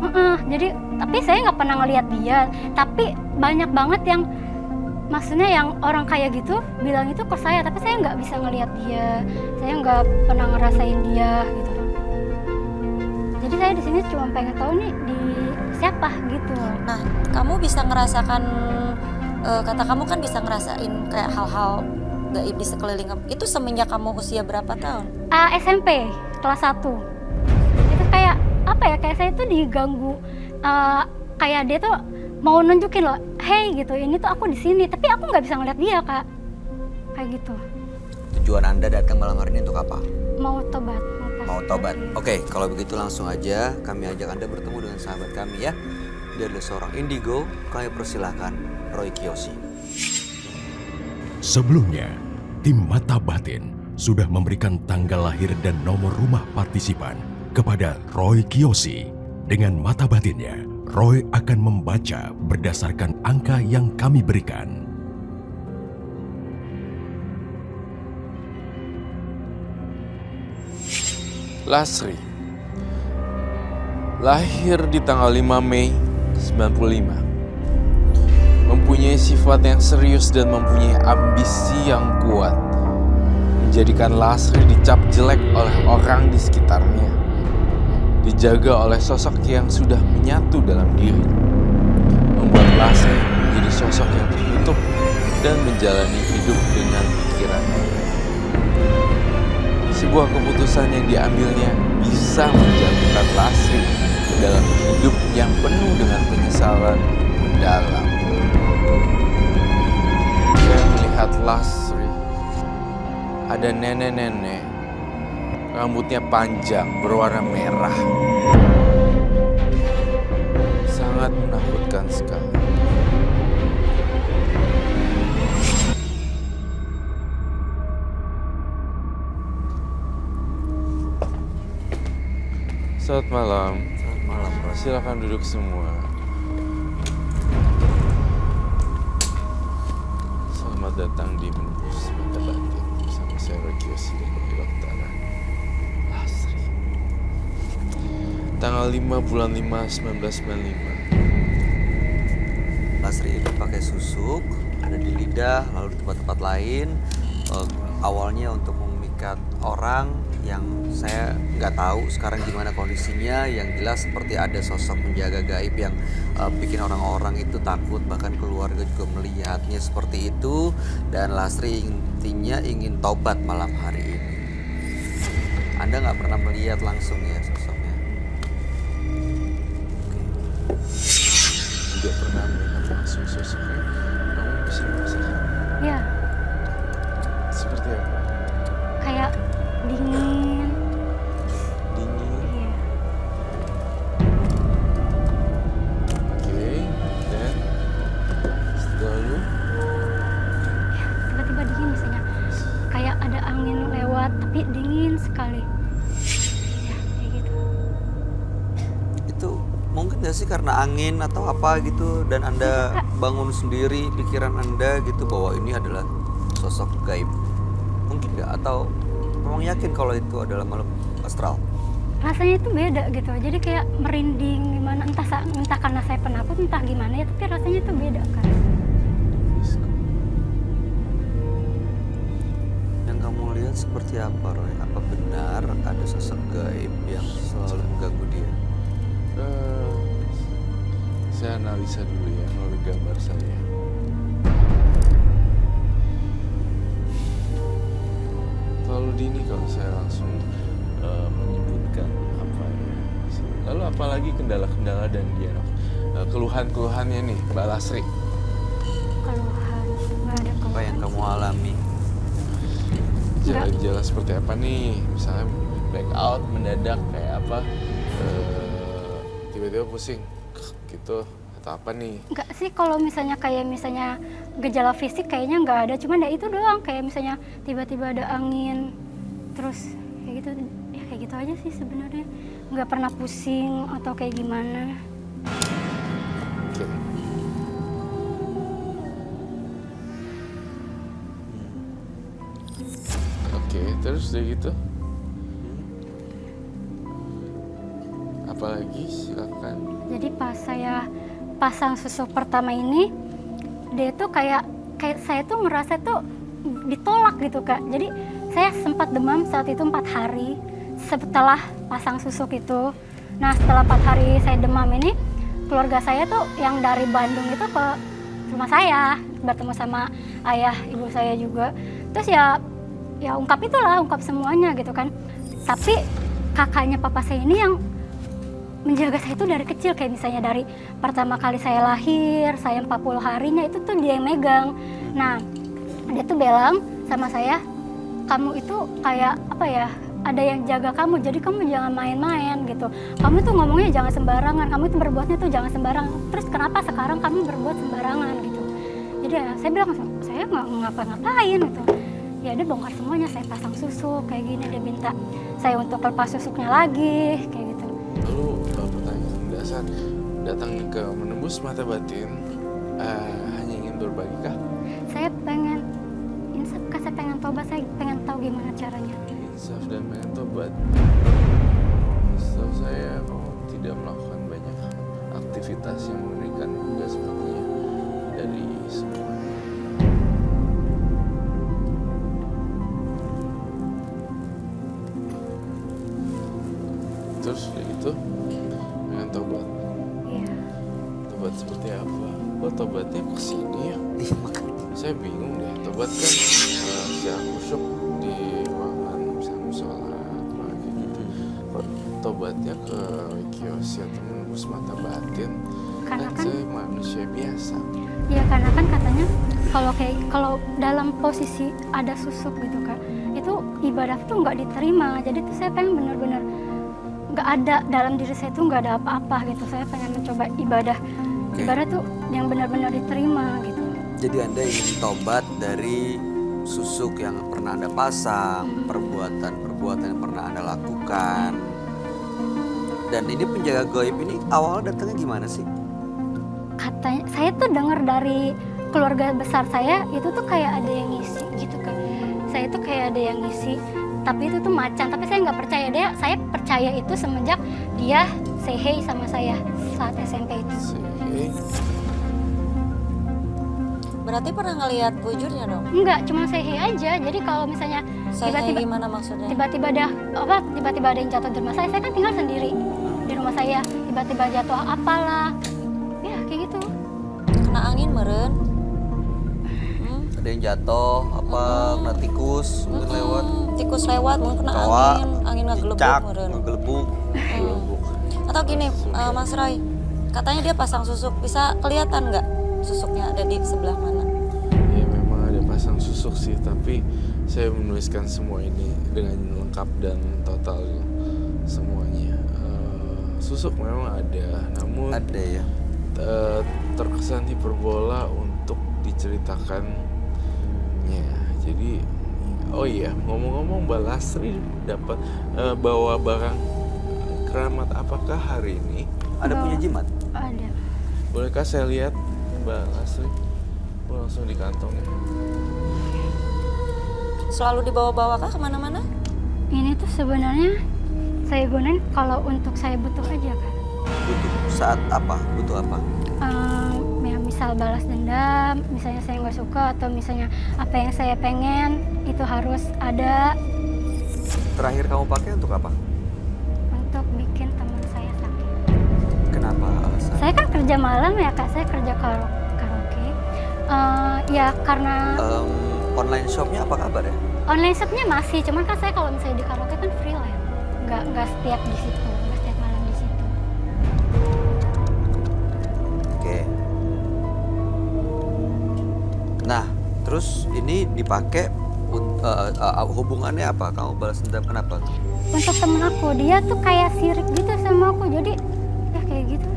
Jadi, tapi saya nggak pernah ngelihat dia. Tapi banyak banget yang, maksudnya yang orang kayak gitu bilang itu ke saya, tapi saya nggak bisa ngelihat dia. Saya nggak pernah ngerasain dia gitu. Jadi saya di sini cuma pengen tahu nih di siapa gitu. Nah, kamu bisa ngerasakan, kata kamu kan bisa ngerasain kayak hal-hal gaib di sekeliling kamu. Itu semenjak kamu usia berapa tahun? SMP kelas 1. Itu kayak apa ya, kayak saya tuh diganggu, kayak dia tuh mau nunjukin loh, hey gitu, ini tuh aku di sini, tapi aku nggak bisa ngeliat dia Kak, kayak gitu. Tujuan Anda datang malam hari ini untuk apa? Mau tobat. Mau tobat. Oke, kalau begitu langsung aja kami ajak Anda bertemu dengan sahabat kami ya. Dia adalah seorang indigo. Kami persilahkan Roy Kiyoshi. Sebelumnya, tim Mata Batin sudah memberikan tanggal lahir dan nomor rumah partisipan kepada Roy Kiyoshi. Dengan mata batinnya, Roy akan membaca berdasarkan angka yang kami berikan. Lasri lahir di tanggal 5 Mei 95. Mempunyai sifat yang serius dan mempunyai ambisi yang kuat. Menjadikan Lasri dicap jelek oleh orang di sekitarnya. Dijaga oleh sosok yang sudah menyatu dalam diri. Membuat Lasri menjadi sosok yang tertutup dan menjalani hidup dengan pikirannya. Sebuah keputusan yang diambilnya bisa menjatuhkan Lasri ke dalam hidup yang penuh dengan penyesalan mendalam. Saya melihat Lasri, ada nenek-nenek, rambutnya panjang berwarna merah. Sangat menakutkan sekali. Selamat malam. Selamat malam, Roy. Silakan duduk semua. Selamat datang di Menembus Mata Batin bersama saya Roy Kiyoshi dan Dr. Lasri. Tanggal 5 bulan 5 1995. Lasri ini pakai susuk, ada di lidah, lalu di tempat-tempat lain. Awalnya untuk memikat orang yang saya nggak tahu sekarang gimana kondisinya. Yang jelas seperti ada sosok penjaga gaib yang bikin orang-orang itu takut, bahkan keluarga juga melihatnya seperti itu. Dan Lasri intinya ingin tobat malam hari ini. Anda nggak pernah melihat langsung ya sosoknya? Tidak pernah melihat langsung sosoknya. Kamu bisa merasakan Ya, seperti apa? kayak dingin. Dingin. Iya. Oke. Dan lalu Tiba-tiba dingin misalnya. Kayak ada angin lewat, tapi dingin sekali. Ya, kayak gitu. Itu mungkin nggak sih karena angin atau apa gitu, dan Anda bangun sendiri pikiran Anda gitu bahwa ini adalah sosok gaib? Mungkin nggak? Atau memang yakin kalau itu adalah makhluk astral? Rasanya itu beda gitu. Jadi kayak merinding gimana, entah karena saya penakut, entah gimana ya, tapi rasanya itu beda kan. Yang kamu lihat seperti apa, Roy? Apa benar ada sosok gaib yang selalu mengganggu dia? Saya analisa dulu ya melalui gambar saya. Terlalu dini kalau saya langsung menyebutkan apa ya. Lalu apalagi kendala-kendala dan dia keluhan-keluhannya nih, Mbak Lasri. Keluhan, nggak ada keluhan. Apa yang kamu alami? Gejala-gejala seperti apa nih? Misalnya blackout mendadak kayak apa? Tiba-tiba pusing gitu atau apa nih? Enggak sih, kalau misalnya gejala fisik kayaknya nggak ada, cuman ya itu doang, kayak misalnya tiba-tiba ada angin terus kayak gitu ya, kayak gitu aja sih sebenarnya. Nggak pernah pusing atau kayak gimana. Oke. Oke, terus udah gitu? Apalagi silakan. Jadi pas saya pasang susuk pertama ini, dia tuh kayak saya tuh ngerasa tuh ditolak gitu Kak. Jadi saya sempat demam saat itu 4 hari setelah pasang susuk itu. Nah setelah 4 hari saya demam ini, keluarga saya tuh yang dari Bandung itu ke rumah saya, bertemu sama ayah ibu saya juga. Terus ya ungkap semuanya gitu kan. Tapi kakaknya papa saya ini yang menjaga saya itu dari kecil, kayak misalnya dari pertama kali saya lahir, saya 40 harinya itu tuh dia yang megang. Nah, dia tuh bilang sama saya, kamu itu kayak apa ya, ada yang jaga kamu, jadi kamu jangan main-main gitu. Kamu tuh ngomongnya jangan sembarangan, kamu tuh berbuatnya tuh jangan sembarangan. Terus kenapa sekarang kamu berbuat sembarangan gitu. Jadi ya saya bilang, saya nggak ngapa-ngapain gitu. ya dia bongkar semuanya, saya pasang susuk kayak gini, dia minta saya untuk lepas susuknya lagi kayak gitu. Lalu pertanyaan dasar, datang ke Menembus Mata Batin hanya ingin berbagi kah? Saya pengen insaf, saya pengen tobat, saya pengen tahu gimana caranya. Insaf dan pengen tobat. Setahu saya kamu tidak melakukan banyak aktivitas yang mengerikan juga sepertinya dari semua. Terus kayak gitu pengen tobat. Iya. Tobat seperti apa? Kok tobatnya kesini ya? Iya, makanya. Saya bingung deh. Tobat kan secara khusyuk di ruangan misalnya musola apa kayak gitu. Kok tobatnya ke Kiosi atau Menembus Mata Batin? Karena Kan kan saya manusia biasa. ya karena kan katanya kalau dalam posisi ada susuk gitu Kak, itu ibadah tuh nggak diterima. Jadi tuh saya pengen benar-benar nggak ada dalam diri saya tuh nggak ada apa-apa gitu. Saya pengen mencoba ibadah tuh yang benar-benar diterima gitu. Jadi Anda ingin tobat dari susuk yang pernah Anda pasang, perbuatan-perbuatan yang pernah Anda lakukan. Dan ini penjaga gaib ini awal datangnya gimana sih? Katanya saya tuh dengar dari keluarga besar saya itu tuh kayak ada yang ngisi gitu kan. Saya tuh kayak ada yang ngisi, tapi itu tuh macan. Tapi saya nggak percaya dia. Saya percaya itu semenjak dia say hey sama saya saat SMP itu. Berarti pernah ngelihat wujudnya dong? Enggak, cuma say hey aja. Jadi kalau misalnya Saya tiba-tiba gimana maksudnya? tiba-tiba ada yang jatuh di rumah saya kan tinggal sendiri di rumah saya. Tiba-tiba jatuh apalah, ya kayak gitu. Kena angin meren? Ada yang jatuh, kena tikus mungkin lewat. Tikus lewat, mungkin kena Tawa, angin ngegelebuk cicak, meren. ngegelebuk. Atau gini, Mas Roy, katanya dia pasang susuk, bisa kelihatan nggak susuknya ada di sebelah mana? Ya memang ada pasang susuk sih, tapi saya menuliskan semua ini dengan lengkap dan total semuanya. Susuk memang ada, namun Ada ya. terkesan hiperbola untuk diceritakannya. Jadi, oh iya, ngomong-ngomong Mbak Lasri dapat bawa barang keramat apakah hari ini? Ada punya jimat? Ada. Bolehkah saya lihat Mbak Lasri? Langsung di kantong ya. Selalu dibawa-bawa kah kemana-mana? Ini tuh sebenarnya saya gunain kalau untuk saya butuh aja kan. Butuh saat apa? Butuh apa? Ya misal balas dendam, misalnya saya nggak suka atau misalnya apa yang saya pengen itu harus ada Terakhir kamu pakai untuk apa? untuk bikin teman saya sakit. Kenapa alasan? Saya kan kerja malam ya Kak, saya kerja karaoke. Ya karena Online shopnya apa kabar ya? online shopnya masih, cuman kan saya kalau misalnya di karaoke kan freelance, nggak setiap di situ, nggak setiap malam di situ. Oke. Nah, terus ini dipakai hubungannya apa? Kamu balas dendam kenapa? Untuk temen aku, dia tuh kayak sirik gitu sama aku, jadi ya kayak gitu.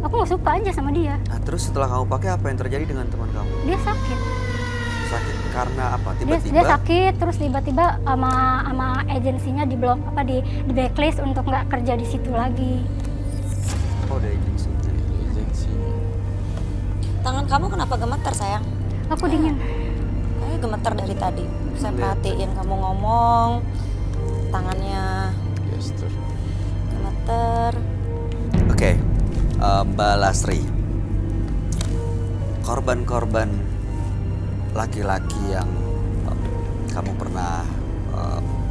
Aku nggak suka aja sama dia. Nah, terus setelah kamu pakai apa yang terjadi dengan teman kamu? Dia sakit. Sakit karena apa? Dia Tiba-tiba sakit, terus tiba-tiba sama agensinya di blok di blacklist untuk nggak kerja di situ lagi. oh ada agensi. Agensi. Tangan kamu kenapa gemeter sayang? Aku dingin. Kayaknya gemeter dari tadi. Saya Lihat. perhatiin kamu ngomong, tangannya Gestur. gemeter. Oke, Mbak Lasri, korban-korban laki-laki yang kamu pernah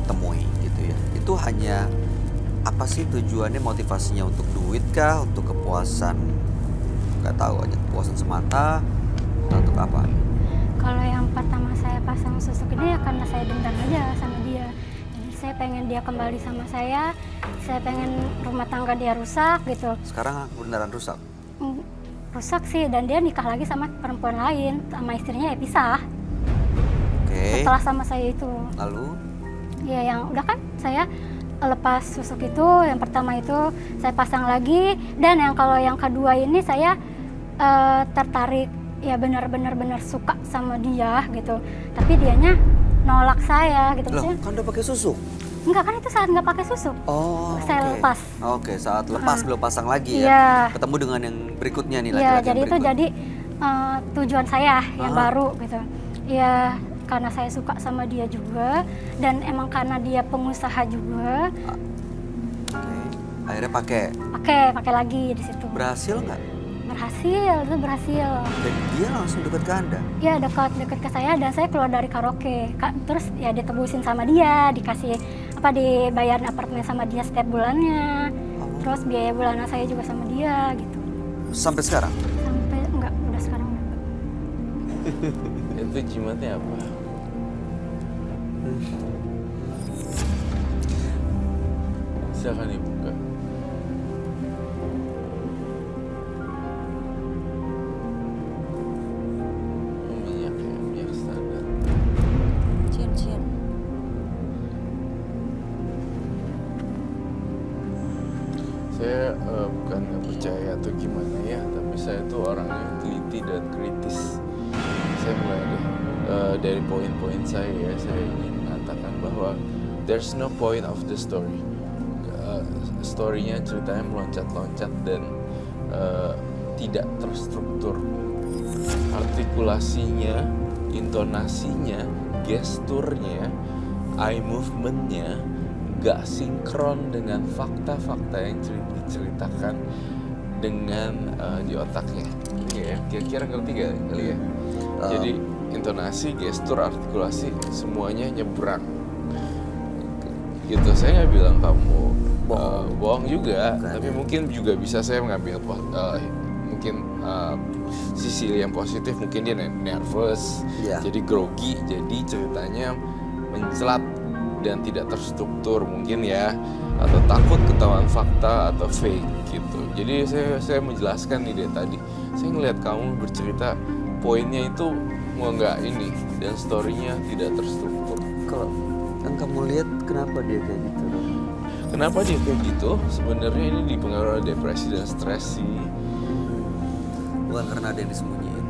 temui gitu ya, itu hanya apa sih tujuannya, motivasinya untuk duit kah, untuk kepuasan, nggak tahu aja, kepuasan semata atau untuk apa? Kalau yang pertama saya pasang susuk ini ya karena saya dendam aja sama dia. Jadi saya pengen dia kembali sama saya pengen rumah tangga dia rusak gitu. Sekarang beneran rusak. Rusak sih, dan dia nikah lagi sama perempuan lain, sama istrinya ya pisah. Oke. Setelah sama saya itu. Lalu? Ya yang udah kan saya lepas susuk itu, yang pertama itu saya pasang lagi, dan kalau yang kedua ini saya tertarik, ya benar-benar suka sama dia gitu. Tapi dianya nolak saya gitu. Loh, Maksudnya, kan udah pakai susuk. enggak kan itu saat nggak pakai susuk. Oh, Saya oke. lepas. Oke, saat lepas belum pasang lagi ya. Iya. Ketemu dengan yang berikutnya nih Iya, laki-laki jadi yang itu berikut. jadi tujuan saya yang Ah. baru gitu. Ya karena saya suka sama dia juga dan emang karena dia pengusaha juga, Oke. Akhirnya pakai. pakai lagi di situ. Berhasil nggak? Berhasil. Dan dia langsung dekat ke Anda. Ya dekat ke saya dan saya keluar dari karaoke. Terus ya ditebusin sama dia, dikasih dibayarin apartemen sama dia setiap bulannya. Oh. Terus biaya bulanan saya juga sama dia gitu. Sampai sekarang. Sampai enggak, udah sekarang udah enggak. Itu jimatnya apa? Silakan dibuka. Oh, minyak ya, minyak standar. Cium-cium. Saya bukan nggak percaya atau gimana ya, tapi saya tuh orangnya teliti dan kritis. Saya mulai deh dari poin-poin saya ya, saya ingin mengatakan bahwa there's no point of the story. Story-nya ceritanya meloncat-loncat dan tidak terstruktur. Artikulasinya, intonasinya, gesturnya, eye movement-nya gak sinkron dengan fakta-fakta yang diceritakan dengan di otaknya. Ya, kira-kira ngerti gak kali ya? Jadi intonasi, gestur, artikulasi semuanya nyebrang. Gitu, saya nggak bilang kamu bohong juga, tapi mungkin juga bisa saya mengambil mungkin sisi yang positif, mungkin dia nervous, Iya. jadi grogi, jadi ceritanya mencelat dan tidak terstruktur mungkin ya, atau takut ketahuan fakta atau fake gitu. Jadi saya menjelaskan nih dari tadi, saya ngelihat kamu bercerita poinnya itu mau nggak ini dan storynya tidak terstruktur. Kalau yang kamu lihat, kenapa dia kayak gitu? Dok? Kenapa dia kayak gitu? Sebenarnya ini dipengaruhi oleh depresi dan stres sih. Bukan karena ada yang disembunyiin.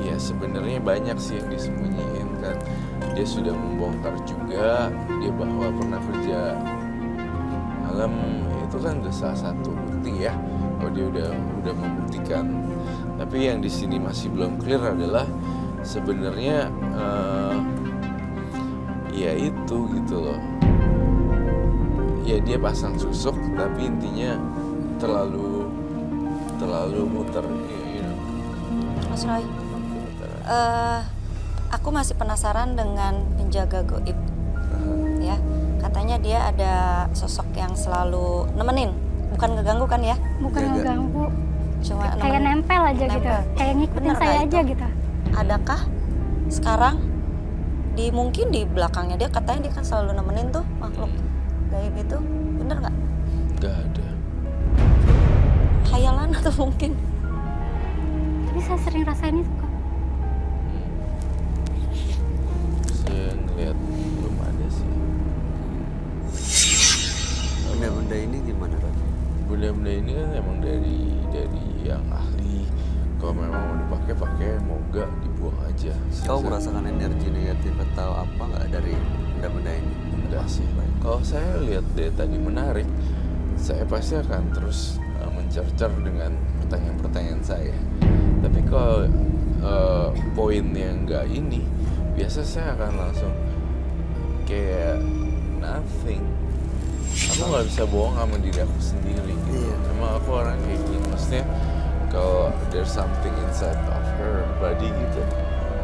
Iya, sebenarnya banyak sih yang disembunyiin kan. Dia sudah membongkar juga dia bahwa pernah kerja malam, itu kan udah salah satu bukti ya. Kalau dia udah membuktikan. Tapi yang di sini masih belum clear adalah sebenarnya ya itu gitu loh. Ya dia pasang susuk tapi intinya terlalu muter, you know. Mas Roy, aku masih penasaran dengan penjaga goib. Ya, katanya dia ada sosok yang selalu nemenin, bukan ngeganggu kan ya? Bukan Jaga. ngeganggu, Cuma kayak nemenin. nempel aja gitu, Nempel. kayak ngikutin Bener saya nggak aja itu? gitu. Adakah sekarang mungkin di belakangnya dia katanya dia kan selalu nemenin tuh makhluk gaib itu, bener nggak? Gak ada. Khayalan atau mungkin? Tapi saya sering rasain itu kok. Saya ngeliat belum ada sih. Benda-benda ini gimana, Dok? Benda-benda ini kan emang dari yang ahli. Kalau memang mau dipakai, mau enggak dibuang aja. Kau merasakan energi negatif atau apa nggak dari benda-benda ini? Enggak sih. Kalau saya lihat dia tadi menarik, saya pasti akan terus mencercer dengan pertanyaan-pertanyaan saya. Tapi kalau poin yang enggak ini, biasa saya akan langsung kayak nothing. Aku nggak bisa bohong sama diri aku sendiri gitu. Iya. Emang aku orang kayak gini. Maksudnya kalau there's something inside of her body gitu,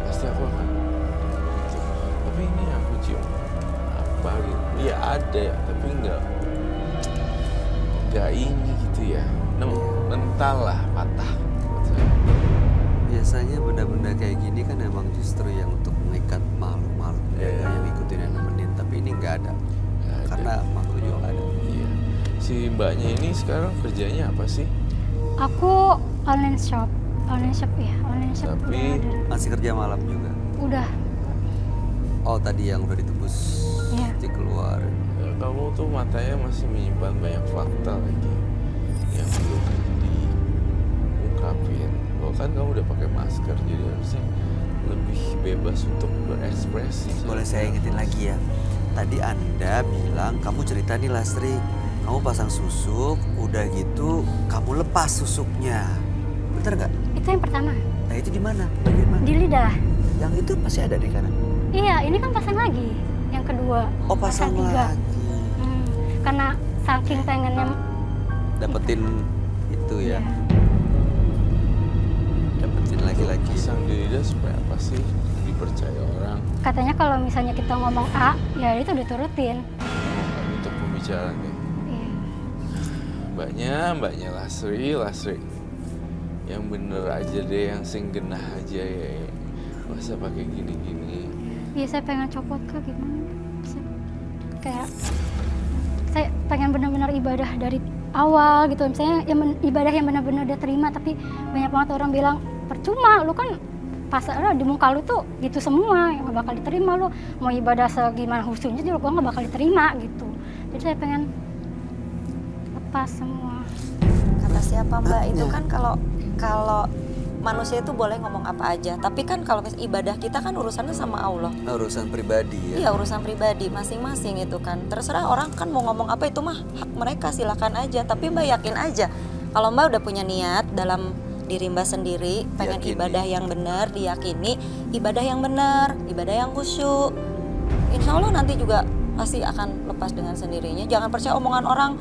pasti aku akan gitu. Tapi ini aku cium apa gitu? Iya ada, tapi nggak ini gitu ya. Mental lah, patah. Buat saya. Biasanya benda-benda kayak gini kan emang justru yang untuk mengikat makhluk-makhluk Iya. yang ngikutin yang nemenin, tapi ini nggak ada. Nggak ada. Karena makhluk juga nggak ada. Iya. Si mbaknya ini sekarang kerjanya apa sih? Aku online shop ya, online shop. Tapi- Masih kerja malam juga. udah Oh, tadi yang udah ditebus Iya. dikeluar. Kamu tuh matanya masih menyimpan banyak fakta lagi yang belum diungkapin. Lo kan kamu udah pakai masker, jadi harusnya lebih bebas untuk berekspresi. Boleh saya ingetin lagi ya. Tadi Anda bilang kamu cerita nih Lastri, kamu pasang susuk, udah gitu kamu lepas susuknya. Bener nggak? Itu yang pertama. Nah itu di mana? Bagian mana? Di lidah. Yang itu masih ada di kanan. Iya, ini kan pasang lagi. Yang kedua. Oh pasang tiga. lagi. Karena saking pengennya. Dapetin itu ya. Iya. Dapetin lagi-lagi. Pasang di lidah supaya apa sih? Dipercaya orang. Katanya kalau misalnya kita ngomong A, ya itu diturutin. Untuk pembicaraan nih. Iya. Mbaknya Lastri. Yang bener aja deh, yang sing genah aja ya. Gak usah pakai gini-gini. Iya, saya pengen copot Kak, gimana? Kayak saya pengen benar-benar ibadah dari awal gitu. Misalnya ibadah yang benar-benar dia terima, tapi banyak banget orang bilang percuma, lu kan pasal di muka lu tuh gitu semua, yang gak bakal diterima. Lu mau ibadah segimana khusyuknya juga gak bakal diterima gitu. Jadi saya pengen lepas semua. Kata siapa Mbak? Itu kan kalau manusia itu boleh ngomong apa aja, tapi kan kalau ibadah kita kan urusannya sama Allah. Urusan pribadi ya. Iya, urusan pribadi masing-masing itu kan. Terserah orang kan mau ngomong apa, itu mah hak mereka, silakan aja. Tapi Mbak yakin aja kalau Mbak udah punya niat dalam diri Mbak sendiri, pengen Diyakini. ibadah yang benar, diyakini ibadah yang benar, ibadah yang khusyuk. Insya Allah nanti juga pasti akan lepas dengan sendirinya. Jangan percaya omongan orang,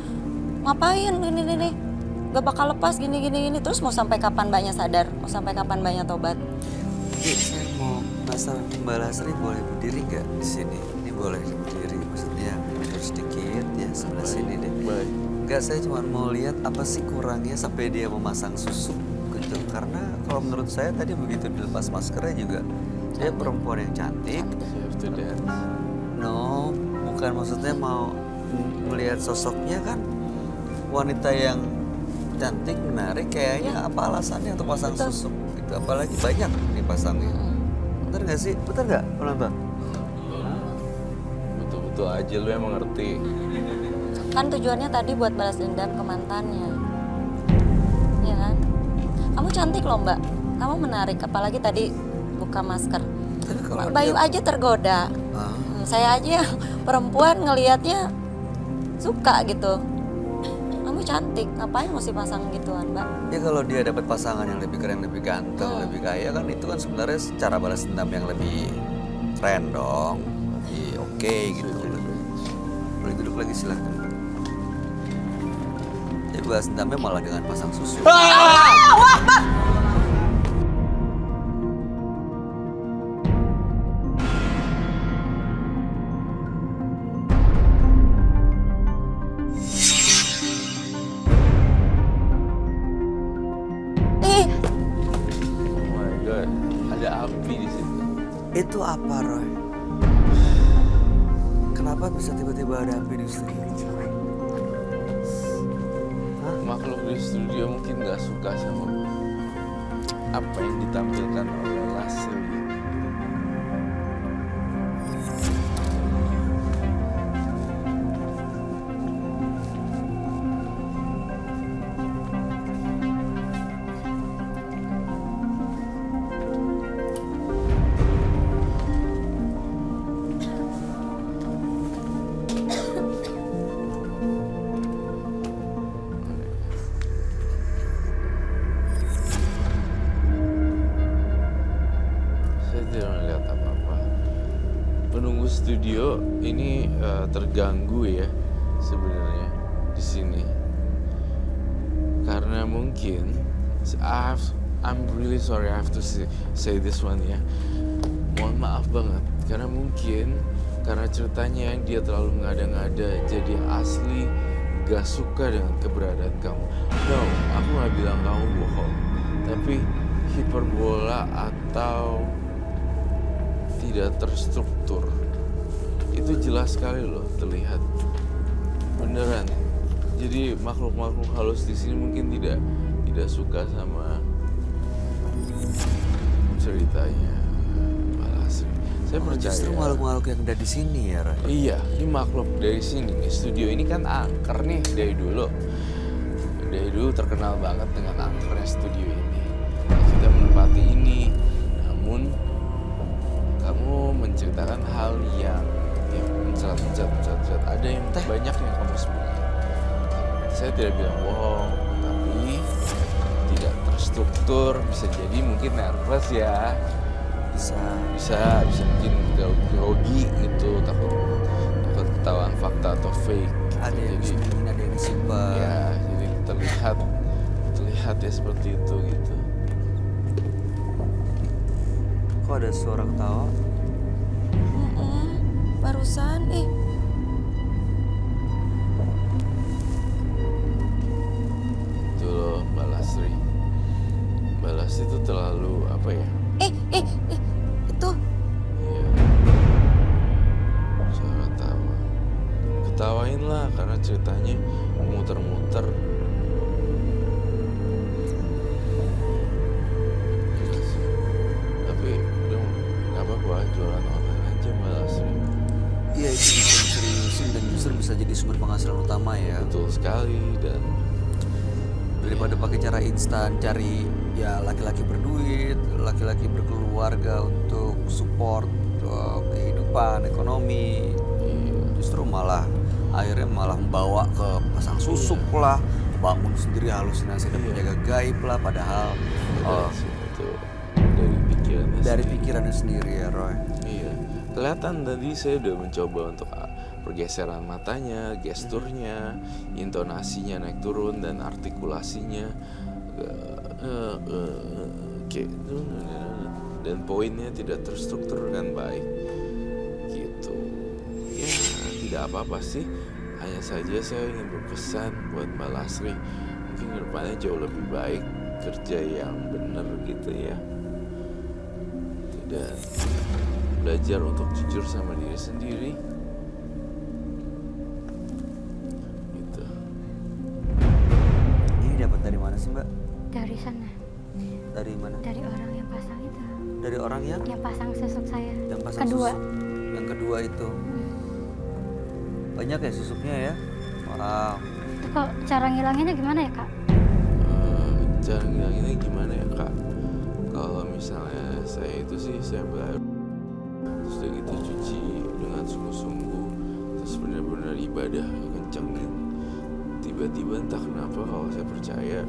ngapain ini. Gak bakal lepas gini. Terus mau sampai kapan Mbaknya sadar? Mau sampai kapan Mbaknya tobat? Jadi saya mau masalah Mbak Lastri boleh berdiri nggak di sini? Ini boleh berdiri, maksudnya mundur sedikit ya sebelah sini deh. Baik. Enggak, saya cuma mau lihat apa sih kurangnya sampai dia memasang susuk gitu. Karena kalau menurut saya tadi begitu dilepas maskernya juga dia perempuan yang cantik. You have to dance. No, bukan maksudnya mau melihat sosoknya kan wanita yang cantik, menarik, kayaknya apa alasannya untuk pasang Betul. susuk itu, apalagi banyak dipasangnya. Bener nggak sih? Bener nggak penonton? Betul-betul aja lu emang ngerti. Kan tujuannya tadi buat balas dendam ke mantannya. Iya kan? Kamu cantik loh Mbak, kamu menarik, apalagi tadi buka masker. Tapi kalau Bayu dia- aja tergoda. Ah, Saya aja perempuan ngelihatnya suka gitu. Kamu cantik, ngapain mesti pasang gituan Mbak? ya kalau dia dapat pasangan yang lebih keren, lebih ganteng, lebih kaya kan itu kan sebenarnya cara balas dendam yang lebih keren dong, lebih oke gitu. Boleh duduk lagi silahkan. Jadi balas dendamnya malah dengan pasang susu. Ih, Oh my god, ada api di situ. Itu apa, Roy? Kenapa bisa tiba-tiba ada api di sini? Makhluk di studio mungkin nggak suka sama apa yang ditampilkan oleh Lastri. Saya tidak melihat apa-apa. Penunggu studio ini terganggu ya sebenarnya di sini. Karena mungkin I'm really sorry I have to say this one ya. Mohon maaf banget karena mungkin karena ceritanya yang dia terlalu mengada-ngada jadi asli gak suka dengan keberadaan kamu. No, aku gak bilang kamu bohong. Tapi hiperbola atau tidak terstruktur itu jelas sekali loh terlihat beneran. Jadi makhluk-makhluk halus di sini mungkin tidak suka sama ceritanya Mbak Lastri. Saya percaya. Justru makhluk-makhluk yang ada di sini ya, Roy. Iya, ini makhluk dari sini nih. Studio ini kan angker nih dari dulu. Dari dulu terkenal banget dengan angkernya studio ini. Kita menempati ini, namun kamu menceritakan hal yang mencerat. Ada yang banyak yang kamu sembunyikan. Saya tidak bilang bohong, tapi tidak terstruktur. Bisa jadi mungkin nervous ya. Bisa mungkin grogi gitu, takut ketahuan fakta atau fake. Ada yang disembunyiin, ada yang disimpan. Ya, jadi terlihat ya seperti itu gitu. Kok ada suara ketawa? Barusan Itu loh Mbak Lasri. Mbak Lasri itu terlalu apa ya? itu Iya. Suara tawa. Ketawain lah karena ceritanya muter-muter. Tapi lu nggak apa-apa jualan online aja Mbak Lasri. Iya, itu bisa diseriusin dan justru bisa jadi sumber penghasilan utama ya. Betul sekali dan Daripada pakai cara instan, cari ya laki-laki berduit, laki-laki berkeluarga untuk support kehidupan, ekonomi. Justru akhirnya malah membawa ke pasang susuk lah, bangun sendiri halusinasi dan penjaga gaib lah, padahal itu dari pikirannya pikirannya sendiri ya Roy. Iya, kelihatan tadi saya udah mencoba untuk pergeseran matanya, gesturnya, intonasinya naik turun dan artikulasinya dan poinnya tidak terstruktur dengan baik gitu. Ya tidak apa-apa sih, hanya saja saya ingin berpesan buat Mbak Lasri, mungkin kedepannya jauh lebih baik kerja yang benar gitu ya, dan belajar untuk jujur sama diri sendiri gitu. Ini dapat dari mana sih Mbak? Dari sana, Dari mana? dari orang yang pasang itu, Dari orang yang pasang susuk saya. yang pasang Kedua. susuk. Yang kedua itu. Banyak ya susuknya ya? Wow. Itu kok cara ngilanginnya gimana ya kak? Cara ngilanginnya gimana ya kak? Kalau misalnya saya itu sih saya ambil terus udah gitu cuci dengan sungguh-sungguh, terus benar-benar ibadah kencengin. Tiba-tiba entah kenapa kalau saya percaya,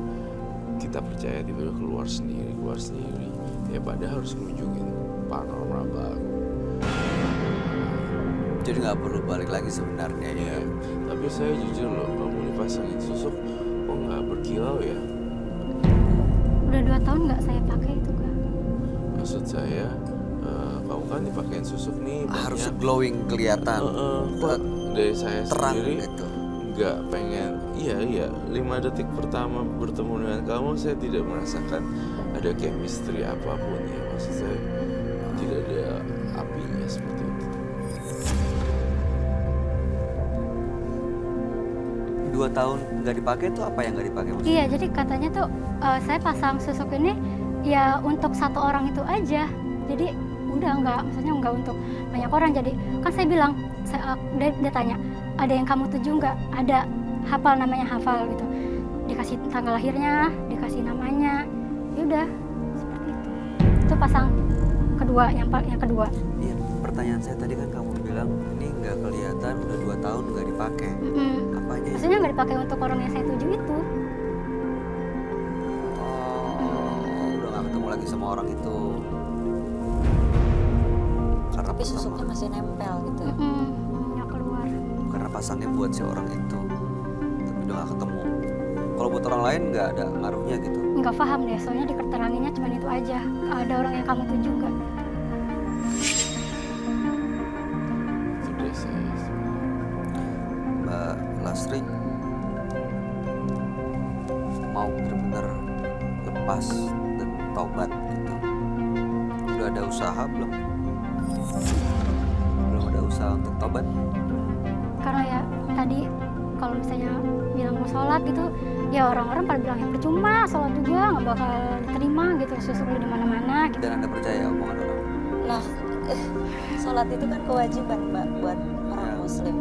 kita percaya tiba-tiba keluar sendiri. Ya padahal harus mengunjungin paranormal baru. Jadi nggak perlu balik lagi sebenarnya ya. Ya, tapi saya jujur loh, kamu dipasangin susuk kok nggak berkilau ya? Udah 2 tahun nggak saya pakai itu kak. Maksud saya, kamu kan dipakein susuk nih Harus banyak. glowing kelihatan. Kok dari saya Terang sendiri gitu. nggak pengen. Iya 5 detik pertama bertemu dengan kamu saya tidak merasakan ada chemistry apapun ya. Maksud saya tidak ada apinya seperti itu. 2 tahun nggak dipakai tuh apa yang nggak dipakai maksudnya? Iya, jadi katanya tuh saya pasang susuk ini ya untuk 1 orang itu aja. Jadi udah maksudnya nggak untuk banyak orang. Jadi kan saya bilang, dia tanya, ada yang kamu tuju nggak? Ada, hafal namanya hafal gitu. Dikasih tanggal lahirnya, dikasih namanya, ya udah seperti itu. Itu pasang kedua, yang kedua. Iya, pertanyaan saya tadi kan kamu bilang ini nggak kelihatan udah 2 tahun nggak dipakai. Apanya? Maksudnya nggak dipakai untuk orang yang saya tuju itu. Udah nggak ketemu lagi sama orang itu. Karena tapi susuknya masih nempel gitu. Maunya keluar. karena pasangnya buat si orang itu, tapi udah nggak ketemu. Kalau buat orang lain nggak ada ngaruhnya gitu. Nggak paham deh, soalnya di keterangannya cuma itu aja. Ada orang yang kamu tuju nggak? Itu deh saya. Mbak Lasri mau benar-benar lepas dan taubat gitu. Udah ada usaha belum? Belum ada usaha untuk taubat? Karena ya tadi kalau misalnya bilang mau sholat gitu, ya orang-orang pada bilang ya percuma, sholat juga nggak bakal diterima gitu, susuk lu di mana-mana gitu. Dan Anda percaya omongan orang? Nah, sholat itu kan kewajiban Mbak buat orang muslim.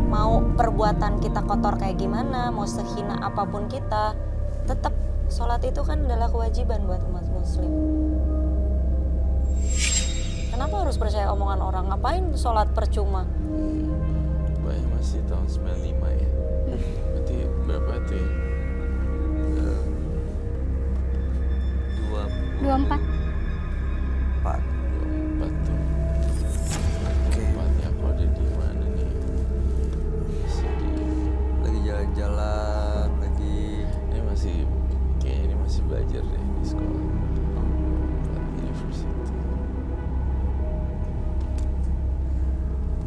Mau perbuatan kita kotor kayak gimana, mau sehina apapun kita, tetap sholat itu kan adalah kewajiban buat umat muslim. Kenapa harus percaya omongan orang? Ngapain sholat percuma? Banyak masih tahun 95 ya. Berarti berapa tuh ya? 24. 4. 24 tuh. Oke. 24 aku ada di mana nih? Masih di... Lagi jalan-jalan, lagi Ini masih... Kayaknya ini masih belajar deh di sekolah. University.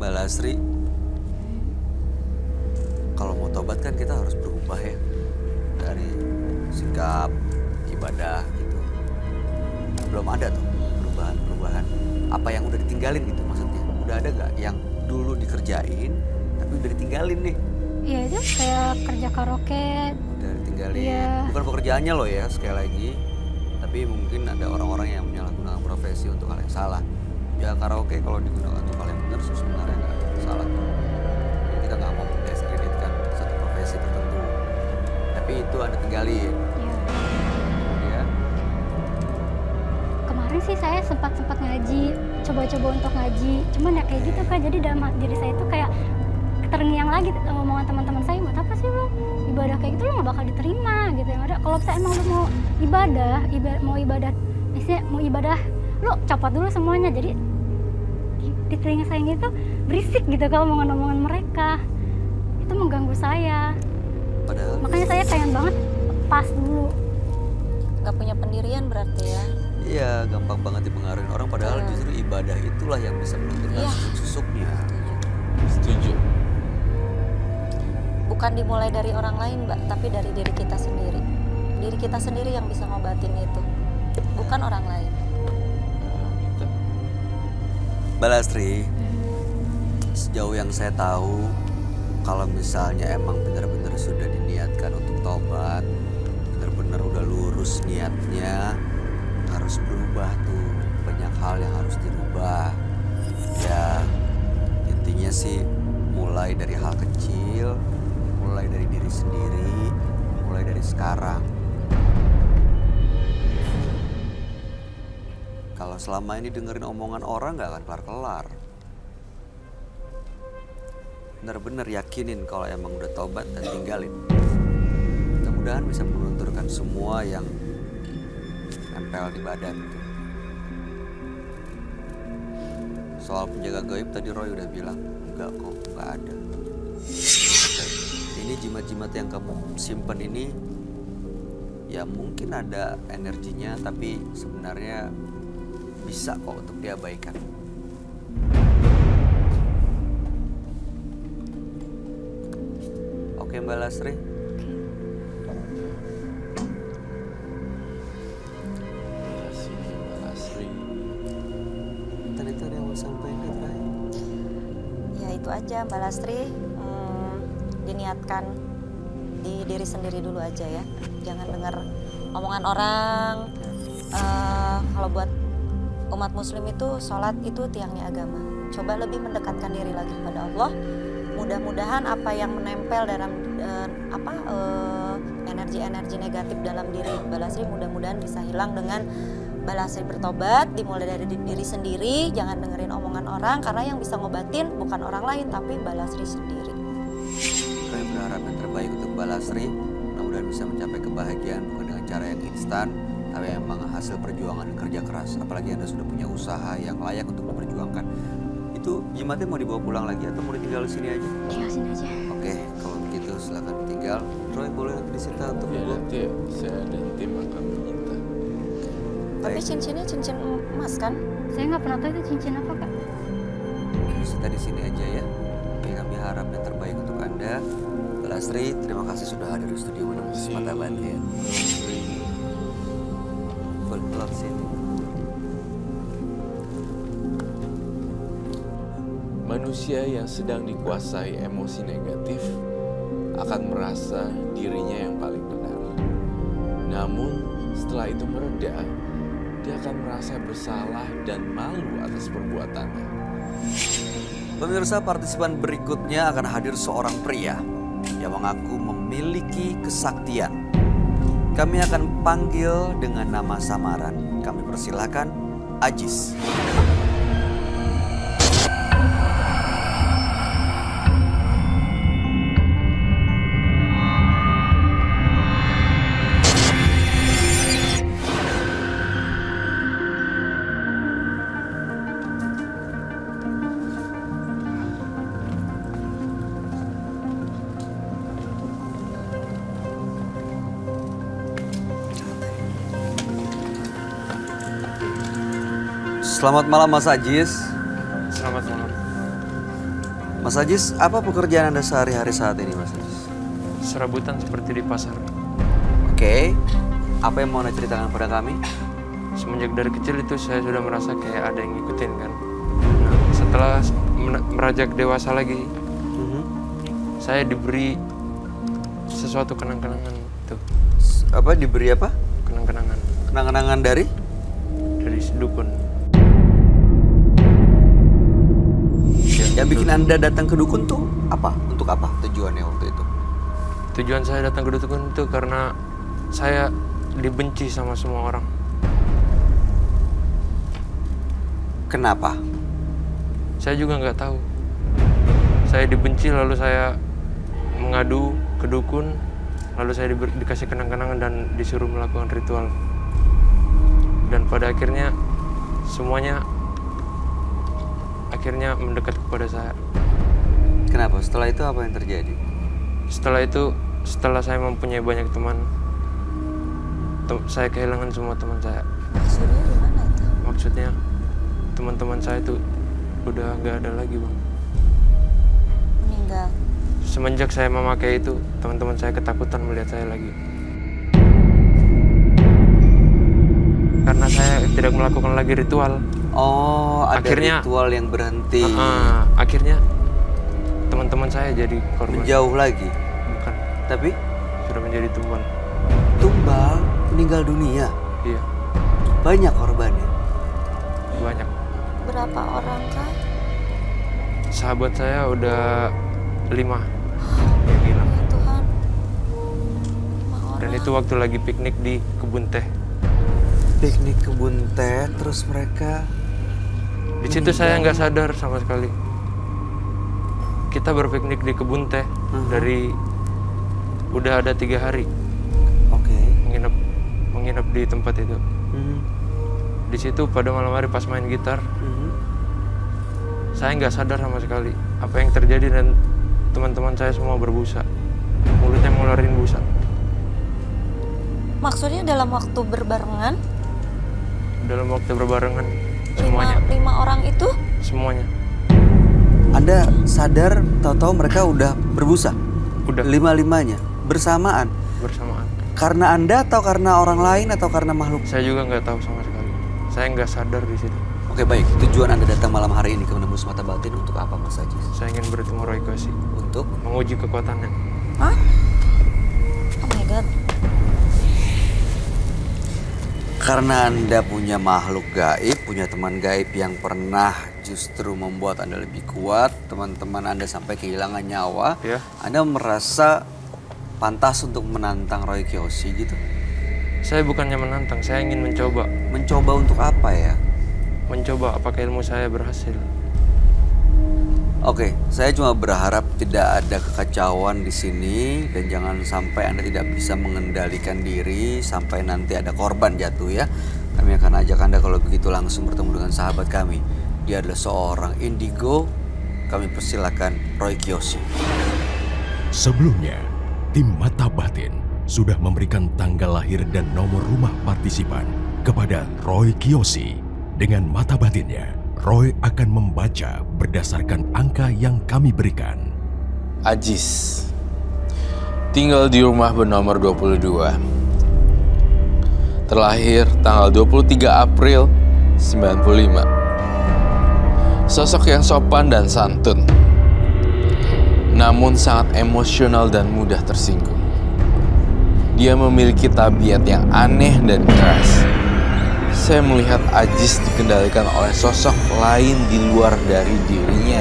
Mbak Lasri. Kalau mau tobat kan kita harus berubah ya. Dari sikap, ibadah gitu. Belum ada tuh perubahan-perubahan. Apa yang udah ditinggalin gitu maksudnya. Udah ada gak yang dulu dikerjain tapi udah ditinggalin nih? Iya itu kayak kerja karaoke. Udah ditinggalin. Iya. Bukan pekerjaannya loh ya sekali lagi. Tapi mungkin ada orang-orang yang menyalahgunakan profesi untuk hal yang salah. Ya karaoke kalau digunakan untuk hal yang benar sih sebenarnya nggak salah. Jadi kita nggak mau mendiskreditkan satu profesi tertentu. Tapi itu Anda tinggalin. Iya. Kemudian Kemarin sih saya sempat ngaji, coba-coba untuk ngaji. Cuman ya kayak gitu Kak, jadi dalam diri saya itu kayak terngiang lagi omongan teman-teman saya, buat apa sih lo ibadah kayak gitu, lo nggak bakal diterima gitu. Yang ada kalau misalnya emang lo mau ibadah, misalnya mau ibadah, lo copot dulu semuanya. Jadi di telinga saya itu berisik gitu kalau omongan-omongan mereka. Itu mengganggu saya. padahal Makanya saya pengen banget pas dulu. Gak punya pendirian berarti ya. iya gampang banget dipengaruhi orang. Padahal justru ibadah itulah yang bisa menentukan Iya. susuknya. Setuju. Bukan dimulai dari orang lain, Mbak, tapi dari diri kita sendiri. Diri kita sendiri yang bisa ngobatin itu, bukan orang lain. Kita Mbak Lasri, sejauh yang saya tahu, kalau misalnya emang benar-benar sudah diniatkan untuk tobat, benar-benar udah lurus niatnya, harus berubah tuh. Banyak hal yang harus dirubah. Ya, intinya sih mulai dari hal kecil, mulai dari diri sendiri, mulai dari sekarang. Kalau selama ini dengerin omongan orang gak akan kelar-kelar. Bener-bener yakinin kalau emang udah tobat dan tinggalin. Mudah-mudahan bisa melunturkan semua yang nempel di badan. Soal penjaga gaib tadi Roy udah bilang, enggak kok, enggak ada. Ini jimat-jimat yang kamu simpen ini, ya mungkin ada energinya, tapi sebenarnya bisa kok untuk diabaikan. Oke Mbak Lasri. Mbak Lasri. Tadi itu ada yang mau sampaikan ke terakhir. Ya itu aja Mbak Lastri, diniatkan di diri sendiri dulu aja ya. Jangan dengar omongan orang. Kalau buat umat muslim itu sholat itu tiangnya agama. Coba lebih mendekatkan diri lagi kepada Allah. Mudah-mudahan apa yang menempel dalam energi-energi negatif dalam diri Mbak Lasri mudah-mudahan bisa hilang dengan Mbak Lasri bertobat. Dimulai dari diri sendiri, jangan dengerin omongan orang, karena yang bisa ngobatin bukan orang lain tapi Mbak Lasri sendiri. Kami berharap yang terbaik untuk Mbak Lasri. Mudah-mudahan bisa mencapai kebahagiaan bukan dengan cara yang instan, tapi memang hasil perjuangan dan kerja keras. Apalagi Anda sudah punya usaha yang layak untuk diperjuangkan. Itu jimatnya mau dibawa pulang lagi atau mau ditinggal di sini aja? Tinggal sini aja. Oke, kalau begitu silakan ditinggal. Roy boleh nanti disita untuk Ya dibawa. nanti saya dan tim akan menyita. Tapi cincinnya cincin emas kan? Saya nggak pernah tahu itu cincin apa Kak. Disita di sini aja ya. Oke, kami harap yang terbaik untuk Anda. Mbak Lasri, terima kasih sudah hadir di studio menembus mata batin. Full block sini. Manusia yang sedang dikuasai emosi negatif akan merasa dirinya yang paling benar. Namun setelah itu mereda, dia akan merasa bersalah dan malu atas perbuatannya. Pemirsa, partisipan berikutnya akan hadir seorang pria yang mengaku memiliki kesaktian. Kami akan panggil dengan nama samaran. Kami persilakan Ajis. Selamat malam Mas Ajis. Selamat malam. Mas Ajis, apa pekerjaan Anda sehari-hari saat ini Mas Ajis? Serabutan seperti di pasar. Oke, apa yang mau Anda ceritakan pada kami? Semenjak dari kecil itu saya sudah merasa kayak ada yang ngikutin kan. Nah, setelah merajak dewasa lagi, saya diberi sesuatu kenang-kenangan itu. Apa diberi apa? Kenang-kenangan Kenang-kenangan dari? dukun. Yang bikin Anda datang ke dukun tuh apa? Untuk apa tujuannya waktu itu? Tujuan saya datang ke dukun itu karena saya dibenci sama semua orang. Kenapa? Saya juga nggak tahu. Saya dibenci lalu saya mengadu ke dukun, lalu saya dikasih kenang-kenangan dan disuruh melakukan ritual. Dan pada akhirnya semuanya akhirnya mendekat kepada saya. Kenapa? Setelah itu apa yang terjadi? Setelah itu, setelah saya mempunyai banyak teman, saya kehilangan semua teman saya. Maksudnya gimana itu? Maksudnya teman-teman saya itu udah nggak ada lagi, Bang. Meninggal. Semenjak saya memakai itu, teman-teman saya ketakutan melihat saya lagi. Karena saya tidak melakukan lagi ritual. Oh, ada Akhirnya- ritual yang berhenti. Akhirnya teman-teman saya jadi korban. Menjauh lagi. Bukan, Tapi sudah menjadi tumbal. tumbal meninggal dunia. Iya, Banyak korbannya. banyak. Berapa orang kah? Sahabat saya udah 5 yang hilang. Ya Tuhan. 5 orang. Dan itu waktu lagi piknik di kebun teh. Piknik kebun teh, terus mereka Di situ saya nggak sadar sama sekali. Kita berpiknik di kebun teh dari udah ada 3 hari oke. menginap di tempat itu. Mhm. Di situ pada malam hari pas main gitar, Mhm. saya nggak sadar sama sekali apa yang terjadi dan teman-teman saya semua berbusa, mulutnya ngeluarin busa. Maksudnya dalam waktu berbarengan, Dalam waktu berbarengan semuanya, 5 orang itu semuanya Anda sadar tahu-tahu mereka udah berbusa? udah 5-5-nya bersamaan. bersamaan. Karena Anda atau karena orang lain atau karena makhluk? Saya juga nggak tahu sama sekali. Saya nggak sadar di situ. Oke, baik. Tujuan Anda datang malam hari ini ke Menembus Mata Batin untuk apa, Mas Ajis? Saya ingin bertemu Roy Kiyoshi, Untuk menguji kekuatannya. Hah? Oh my god. karena Anda punya makhluk gaib, punya teman gaib yang pernah justru membuat Anda lebih kuat, teman-teman Anda sampai kehilangan nyawa, Ya. Anda merasa pantas untuk menantang Roy Kiyoshi gitu? Saya bukannya menantang, saya ingin mencoba. Mencoba untuk apa ya? Mencoba apakah ilmu saya berhasil. Oke, saya cuma berharap tidak ada kekacauan di sini dan jangan sampai Anda tidak bisa mengendalikan diri sampai nanti ada korban jatuh ya. Kami akan ajak Anda kalau begitu langsung bertemu dengan sahabat kami. Dia adalah seorang indigo. Kami persilakan Roy Kiyoshi. Sebelumnya, tim Mata Batin sudah memberikan tanggal lahir dan nomor rumah partisipan kepada Roy Kiyoshi. Dengan mata batinnya, Roy akan membaca berdasarkan angka yang kami berikan. Ajis, tinggal di rumah bernomor 22. Terlahir tanggal 23 April 95. Sosok yang sopan dan santun, namun sangat emosional dan mudah tersinggung. Dia memiliki tabiat yang aneh dan keras. Saya melihat Ajis dikendalikan oleh sosok lain di luar dari dirinya.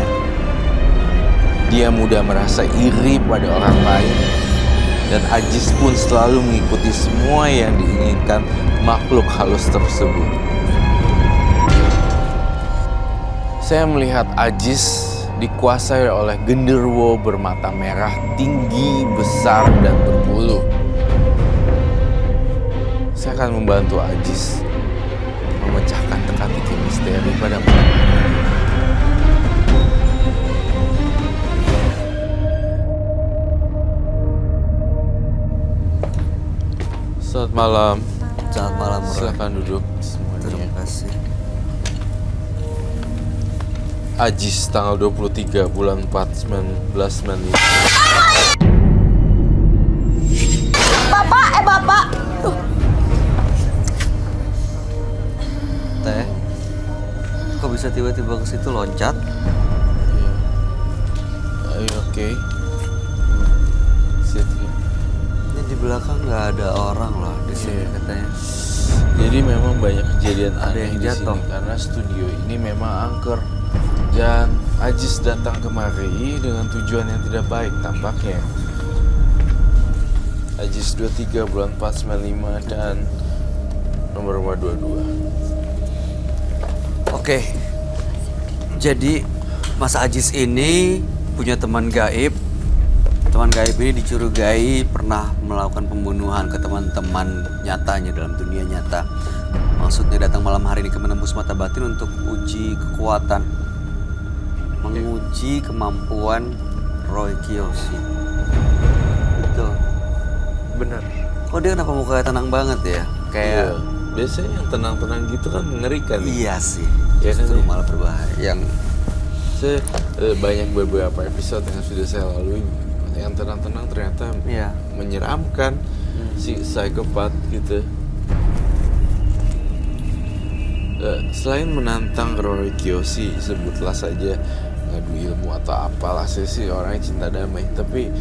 Dia mudah merasa iri pada orang lain, dan Ajis pun selalu mengikuti semua yang diinginkan makhluk halus tersebut. Saya melihat Ajis dikuasai oleh genderuwo bermata merah tinggi, besar, dan berbulu. Saya akan membantu Ajis memecahkan teka-teki misteri pada malam hari. Selamat malam. Selamat malam, Roy. Silakan duduk semuanya. Terima kasih. Ajis tanggal 23 bulan 4 1995. Bapak. Teh, kok bisa tiba-tiba ke situ loncat? Ayo, oke. Sit ya. Ini di belakang nggak ada orang loh di sini katanya. Jadi memang banyak kejadian Ada aneh yang di jatuh. sini karena studio ini memang angker. Dan Ajis datang kemari dengan tujuan yang tidak baik tampaknya. Ajis 23 bulan 4 95 dan nomor rumah 22. Oke, jadi Mas Ajis ini punya teman gaib. Teman gaib ini dicurigai pernah melakukan pembunuhan ke teman-teman nyatanya dalam dunia nyata. Maksudnya datang malam hari ini ke menembus mata batin untuk uji kekuatan, menguji kemampuan Roy Kiyoshi. Betul. Benar. Kok dia kenapa mukanya tenang banget ya? Kayak Biasanya yang tenang-tenang gitu kan mengerikan. iya sih. Ya kan, Justru ya? malah berbahaya. Yang Saya banyak beberapa episode yang sudah saya lalui. Yang tenang-tenang ternyata iya. menyeramkan. Si psikopat gitu. Selain menantang Roy Kiyoshi, sebutlah saja ngadu ilmu atau apalah, saya sih orangnya cinta damai. Tapi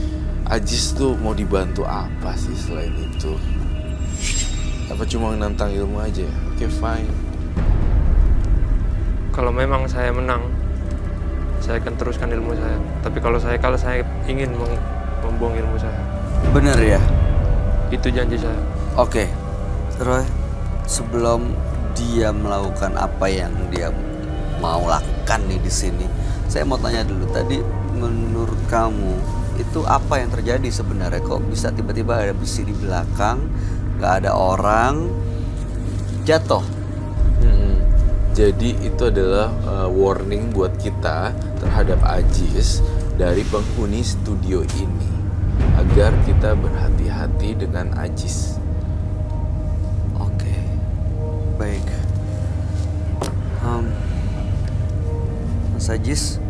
Ajis tuh mau dibantu apa sih selain itu? Apa cuma menantang ilmu aja? Oke, fine. Kalau memang saya menang, saya akan teruskan ilmu saya. Tapi kalau saya kalah, saya ingin membuang ilmu saya. Bener ya? Itu janji saya. Oke, Roy, sebelum dia melakukan apa yang dia mau lakukan nih di sini, saya mau tanya dulu. Tadi menurut kamu itu apa yang terjadi sebenarnya? Kok bisa tiba-tiba ada besi di belakang, nggak ada orang, jatuh? Jadi itu adalah warning buat kita terhadap Ajis dari penghuni studio ini agar kita berhati-hati dengan Ajis. Oke, baik. Mas Ajis,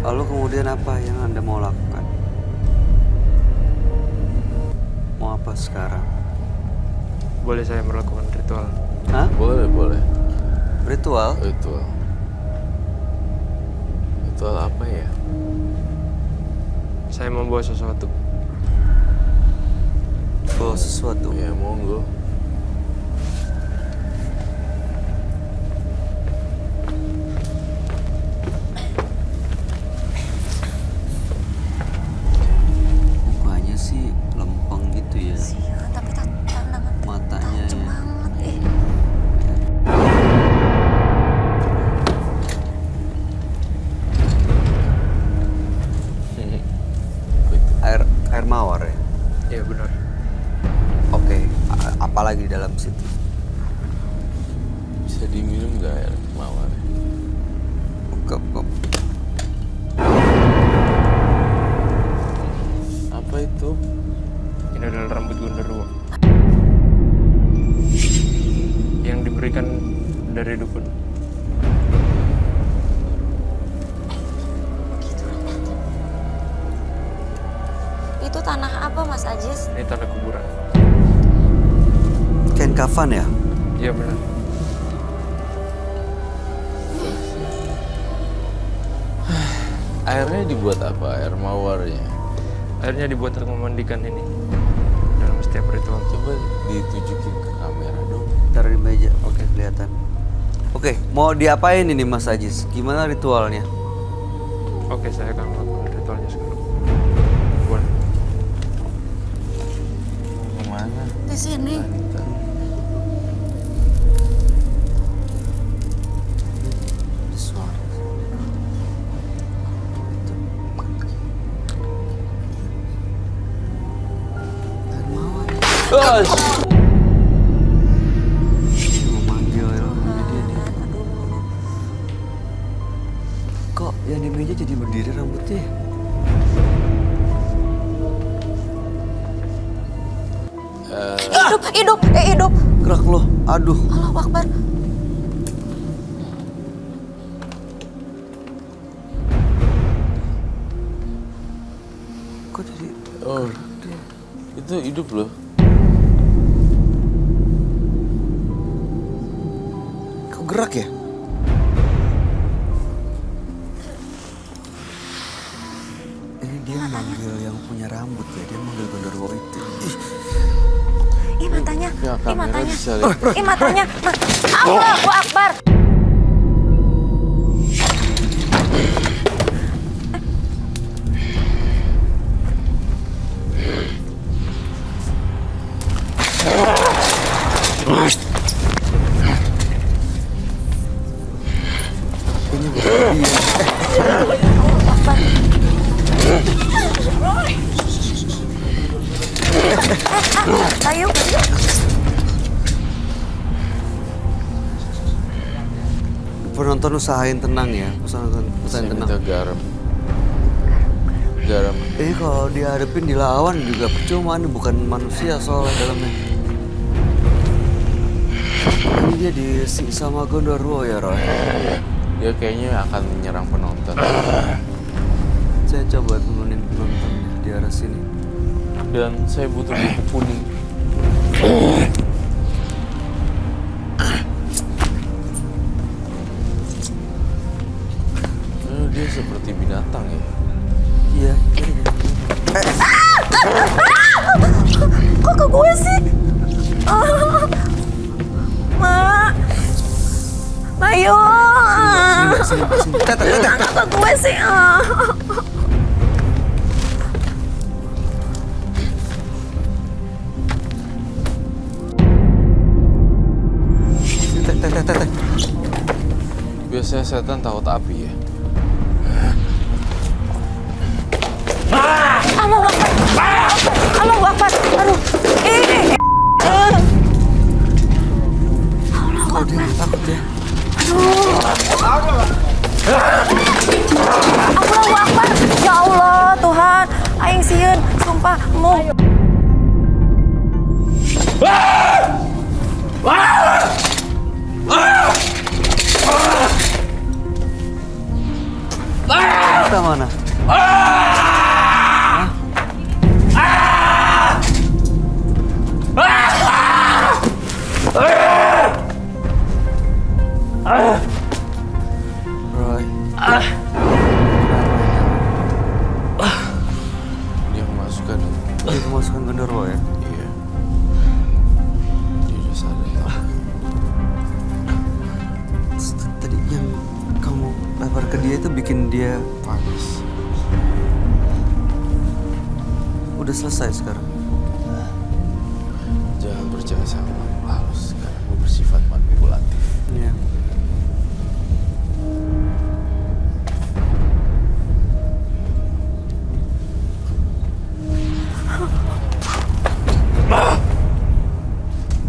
lalu kemudian apa yang Anda mau lakukan? Mau apa sekarang? Boleh saya melakukan ritual? Hah? Boleh. Ritual? Ritual apa ya? Saya membawa sesuatu. Bawa sesuatu? Ya monggo. Mukanya sih lempeng gitu ya. Iya, tapi tangan Matanya tajam ya. banget. Air mawar ya? Iya benar. Oke, apalagi di dalam situ? Bisa diminum nggak air mawar? Kok Apa itu? Ini adalah rambut genderuwo yang diberikan dari dukun. Itu tanah apa, Mas Ajis? Ini tanah kuburan. kain kafan ya? Iya benar. Airnya dibuat apa? Air mawarnya? Akhirnya dibuat untuk memandikan ini dalam setiap ritual. Coba ditujukin ke kamera dong. Taruh di meja. Oke, kelihatan. Oke, mau diapain ini Mas Ajis? Gimana ritualnya? Oke, saya akan melakukan ritualnya sekarang. Boleh. Kemana? Di sini. Anita? Suara. Air mawar. Mau manggil ya, dia nih. Kok yang di meja jadi berdiri rambutnya? Hidup. Gerak loh. Aduh. Allahu Akbar. Itu hidup loh. Kok gerak ya? Ini dia manggil yang punya rambut ya, dia manggil genderuwo itu. Ih matanya, Ya, ih kamera matanya, bisa lihat. ih matanya. Allahu Akbar. Ini bukan dia. Ayo. Penonton usahain tenang ya, usahain Saya tenang. minta garam. Garam. Kalau dihadapin dilawan juga percuma, nih bukan manusia soalnya dalamnya. Ini dia diisi sama genderuwo ya Roy. Dia kayaknya akan menyerang penonton. Saya coba nurunin penonton di arah sini. Dan saya butuh buku kuning. Dia seperti binatang ya. Iya. Kok ke gue sih? Mak. Bayu. Sini. Tata. Kok ke gue sih? Tata. Biasanya setan takut api ya. Allahu Akbar. Aduh. Kok dia nggak takut ya? Allahu Akbar. Ya Allah, Tuhan. Aing sieun, sumpah mu. Kita mana? Roy. Dia memasukkan. Dia kemasukan genderuwo ya? Iya. Dia udah sadar. Tadi yang kamu lempar ke dia itu bikin dia Panas. udah selesai sekarang. Jangan percaya sama makhluk halus karena gue bersifat manipulatif. Iya.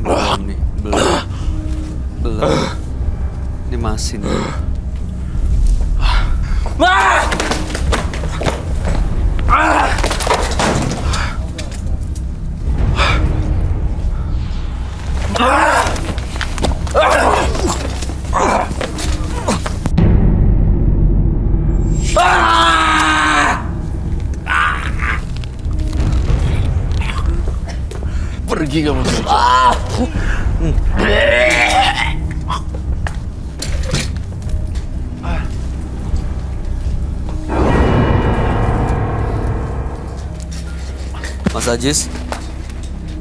Belum nih, belum. Ini masih nih. Pergi kamu saja.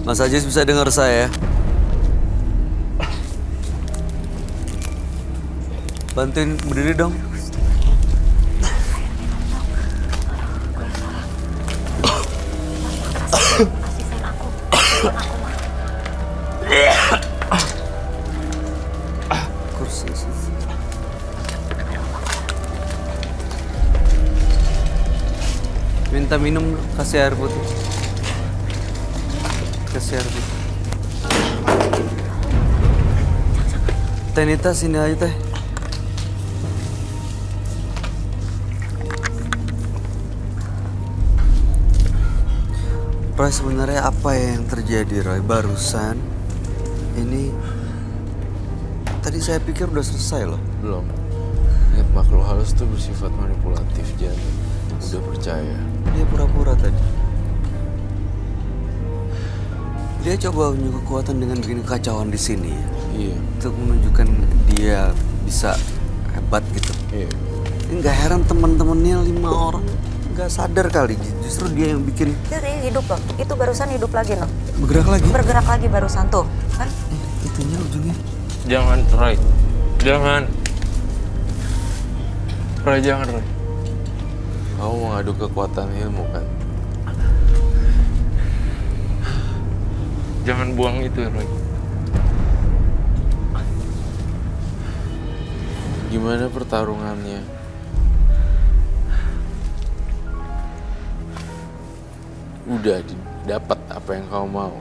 Mas Ajis bisa dengar saya? Bantuin berdiri dong. Kursi. Minta minum, kasih air putih. Kasih air putih. Teh Nita, sini aja teh. Roy, sebenarnya apa yang terjadi Roy barusan? Ini tadi saya pikir udah selesai loh. Belum. Ingat makhluk halus itu bersifat manipulatif, jangan udah percaya. Dia pura-pura tadi. Dia coba unjuk kekuatan dengan bikin kekacauan di sini Iya. untuk menunjukkan dia bisa hebat gitu. Iya. Nggak heran teman-temannya 5 orang nggak sadar kali, justru dia yang bikin Jadi hidup loh, itu barusan hidup lagi loh. bergerak lagi. Bergerak lagi barusan tuh, kan? Itunya ujungnya. Jangan, Roy. Jangan. Roy, jangan, Roy. Kamu mengadu kekuatan ilmu kan? Jangan buang itu, Roy. Gimana pertarungannya? Udah dapat apa yang kau mau.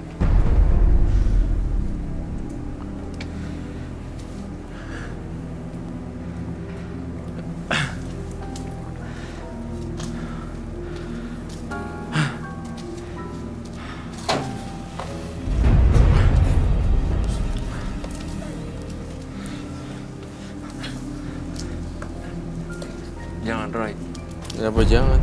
Jangan, Roy. Kenapa jangan?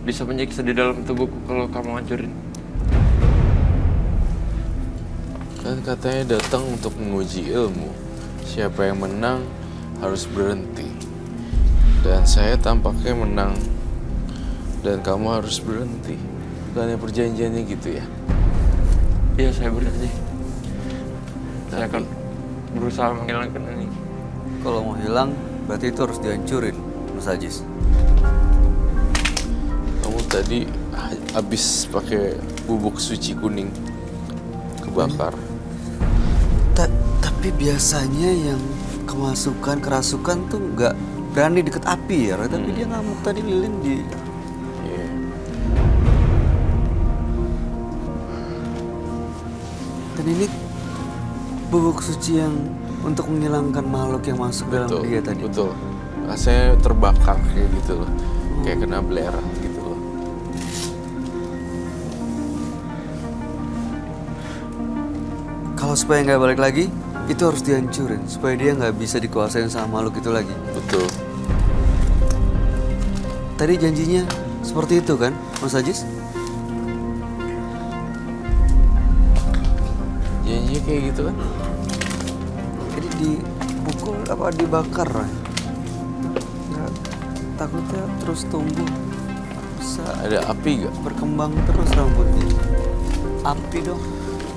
Bisa menyiksa di dalam tubuhku kalau kamu hancurin. Kan katanya datang untuk menguji ilmu. Siapa yang menang harus berhenti. Dan saya tampaknya menang. Dan kamu harus berhenti. Bukannya perjanjiannya gitu ya? Iya, saya berjanji. Saya akan berusaha menghilangkan ini. Kalau mau hilang, berarti itu harus dihancurin, Mas Ajis. Kamu tadi habis pakai bubuk suci kuning. Kebakar. Tapi biasanya yang kerasukan tuh nggak berani deket api ya, Roy. Tapi dia ngamuk tadi lilin di... Iya. Dan ini bubuk suci yang untuk menghilangkan makhluk yang masuk dalam dia tadi. Betul. Rasanya terbakar kayak gitu loh. Kayak kena belerang gitu loh. Kalau supaya nggak balik lagi, itu harus dihancurin. Supaya dia nggak bisa dikuasain sama makhluk itu lagi. Betul. Tadi janjinya seperti itu kan, Mas Ajis? Janjinya kayak gitu kan? Jadi dipukul apa dibakar, Roy? Nggak, takutnya terus tumbuh. Bisa Ada api gak? berkembang terus rambutnya. Api dong,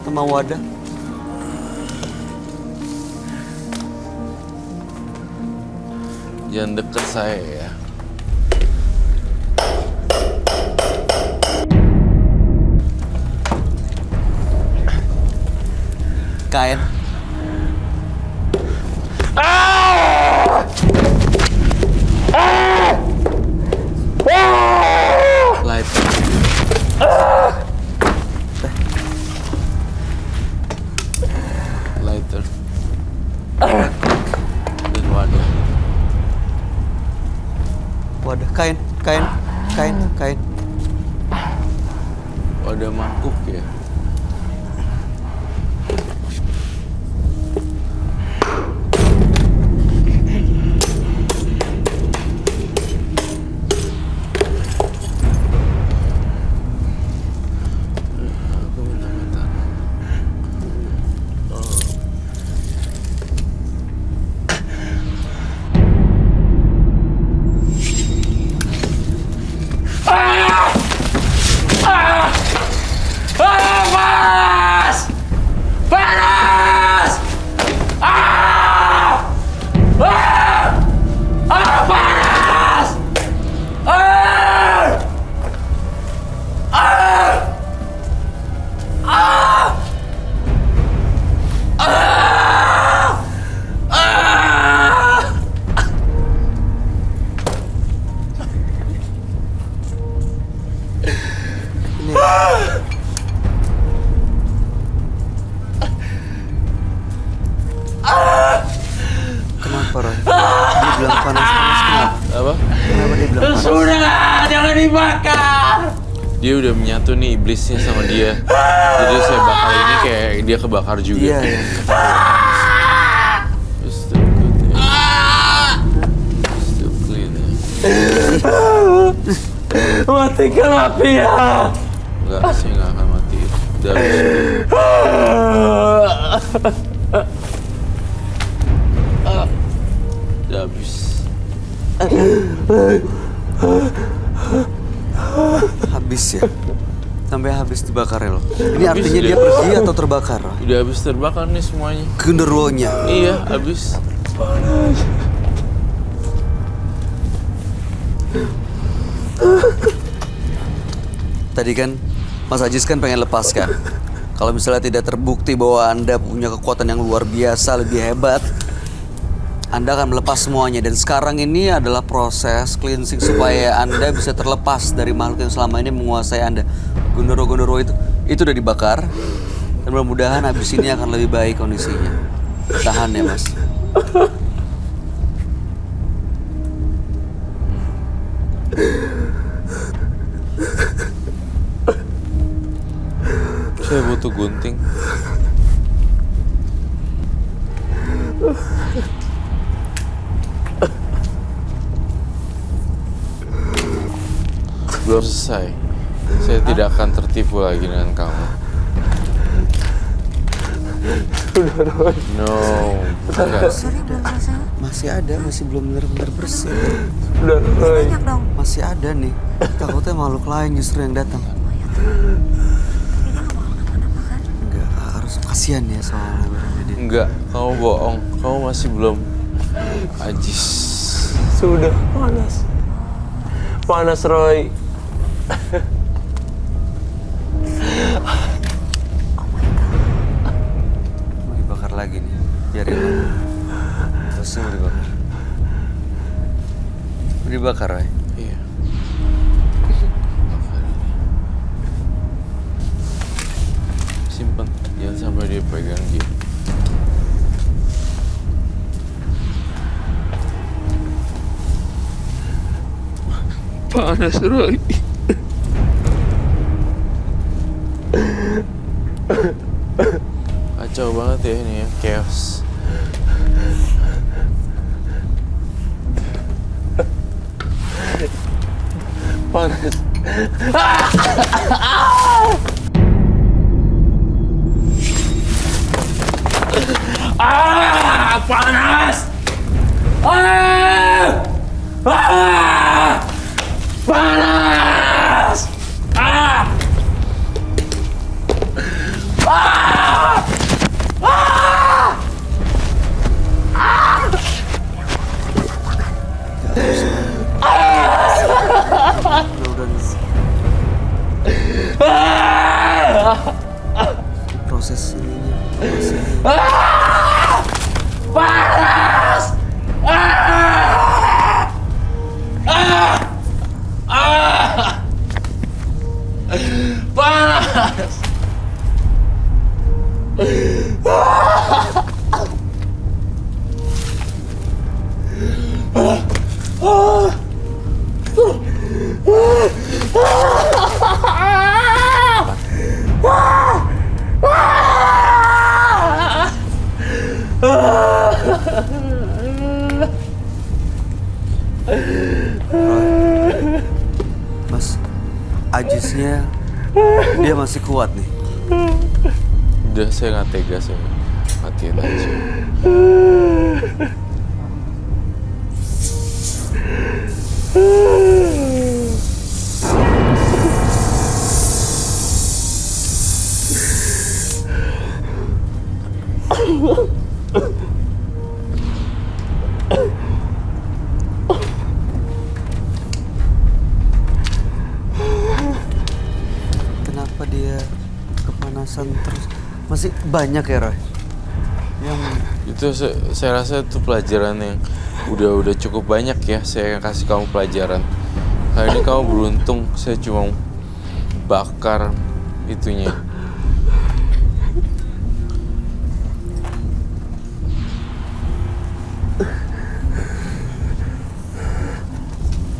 sama wadah. Jangan deket saya ya. Kain. Lighter. Lighter. Dan wadah. Wadah, kain. Wadah mangkuk ya. Aku minta. Kenapa, Roy? Dia bilang panas-panas, kenapa? Apa? Kenapa dia bilang panas? Jangan dibakar! Dia udah menyatu nih iblisnya sama dia. Jadi saya bakar ini kayak dia kebakar juga. Iya, yang Just too good ya. Just too clean ya. Matikan api ya! Enggak, saya nggak akan mati. Udah habis. Udah habis. Habis ya? Sampai habis dibakar ya lo? Ini Habis artinya udah. dia pergi atau terbakar? Udah habis terbakar nih semuanya. Genderuwonya. Iya, habis. Tadi kan Mas Ajis kan pengen lepaskan. Kalau misalnya tidak terbukti bahwa Anda punya kekuatan yang luar biasa, lebih hebat, Anda akan melepas semuanya. Dan sekarang ini adalah proses cleansing supaya Anda bisa terlepas dari makhluk yang selama ini menguasai Anda. Gondoro-gondoro itu udah dibakar. Dan mudah-mudahan habis ini akan lebih baik kondisinya. Tahan ya Mas. Saya butuh gunting. Belum selesai. Saya tidak akan tertipu lagi dengan kamu. No, bukan. Sorry, belum selesai. Masih ada, masih belum benar-benar bersih. Banyak dong. Masih ada nih. Takutnya makhluk lain justru yang datang. Enggak, harus kasihan ya soalnya. Enggak, kamu bohong. Kamu masih belum Ajis. Sudah panas. Panas, Roy. Mau dibakar lagi nih. Biarin lah. Terus mau dibakar. Mau dibakar, Ray? Iya. Simpen, jangan sampai dia pegang dia. Panas, Roy. Kacau banget ya ini ya, chaos. Panas. Panas. Panas. Proses ininya. Panas. Panas. Mas, Ajisnya dia masih kuat nih. Udah, saya nggak tega, saya matiin aja. Kenapa dia kepanasan terus? Masih banyak ya, Roy? Yang Itu saya rasa itu pelajaran yang udah cukup banyak ya. Saya kasih kamu pelajaran. Kali ini kamu beruntung, saya cuma bakar itunya.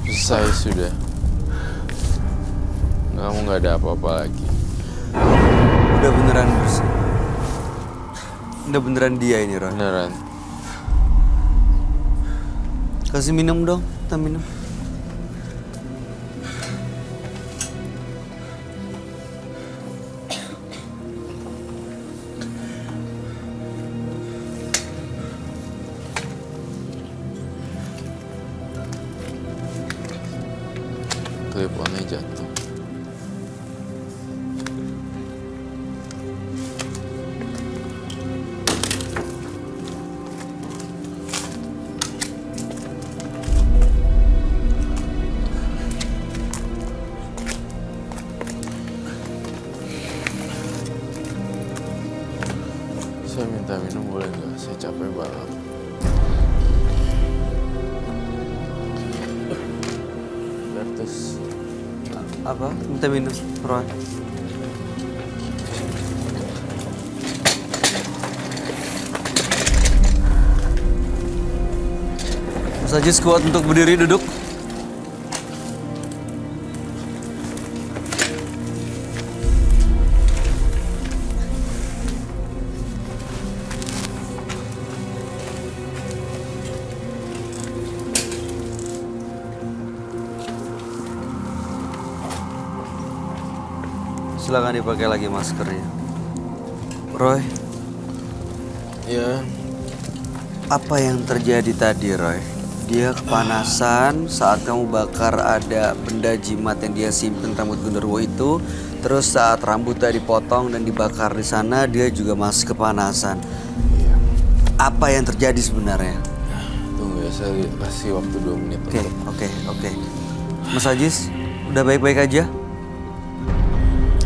Selesai sudah. Kamu nggak ada apa-apa lagi. udah beneran bersih. Udah beneran dia ini, Roy. Beneran. Kasih minum dong, kita minum. teleponnya jatuh. Saya minta minum boleh nggak? Saya capek banget. Bertus. Apa? Minta minum, Roy. Mas Ajis kuat untuk berdiri duduk. Silakan dipakai lagi maskernya. Roy, Ya, apa yang terjadi tadi, Roy? Dia kepanasan saat kamu bakar ada benda jimat yang dia simpen rambut genderuwo itu. Terus saat rambutnya dipotong dan dibakar di sana, dia juga masih kepanasan. Apa yang terjadi sebenarnya? tunggu ya, saya kasih waktu 2 menit. Oke. Mas Ajis, udah baik-baik aja?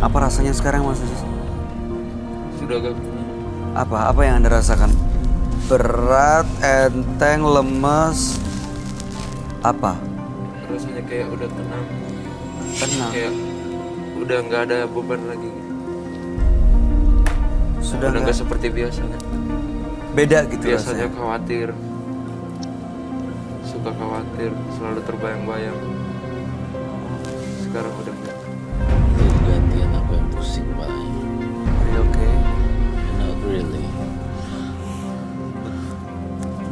Apa rasanya sekarang, Mas Ajis? Sudah agak Apa yang Anda rasakan? Berat, enteng, lemes, apa? rasanya kayak udah tenang, Tenang. kayak udah nggak ada beban lagi. Sudah Udah nggak nggak seperti biasanya. beda gitu Biasanya rasanya. khawatir, suka khawatir, selalu terbayang-bayang. Sekarang udah nggak. Jadi gantian apa yang pusing palanya? Oke. Not really.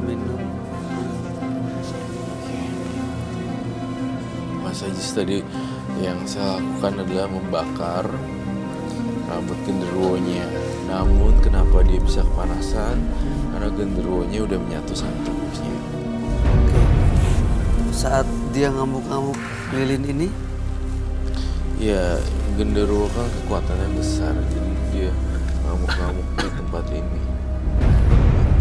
Minum. Mas Ajis tadi yang saya lakukan adalah membakar rambut genderuwonya. Namun kenapa dia bisa kepanasan? Karena genderuwonya udah menyatu sama tubuhnya. Oke. Saat dia ngamuk-ngamuk lilin ini, Ya, genderuwo kan kekuatannya besar, jadi dia ngamuk-ngamuk di tempat ini.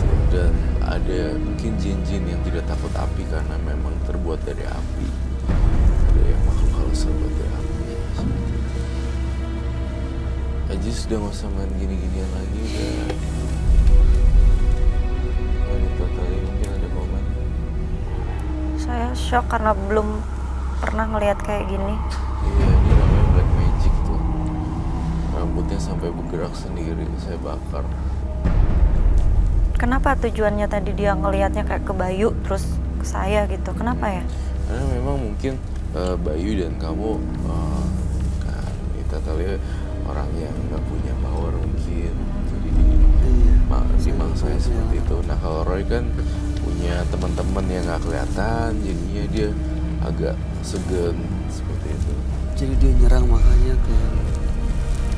Gitu. Dan ada mungkin jin-jin yang tidak takut api karena memang terbuat dari api. Ada yang makhluk halus terbuat dari api. Ajis udah gak usah main gini-ginian lagi, udah. Wanita tadi mungkin ada momen. Saya shock karena belum pernah ngelihat kayak gini. Iya, ini namanya black magic tuh. Rambutnya sampai bergerak sendiri, saya bakar. Kenapa tujuannya tadi dia ngelihatnya kayak ke Bayu terus ke saya gitu? Kenapa ya? Karena memang mungkin Bayu dan kamu kan kita tahu ya orang yang nggak punya power mungkin, jadi dimangsanya seperti itu. Nah kalau Roy kan punya teman-teman yang nggak kelihatan, jadinya dia agak segan seperti itu. jadi dia nyerang makanya kayak.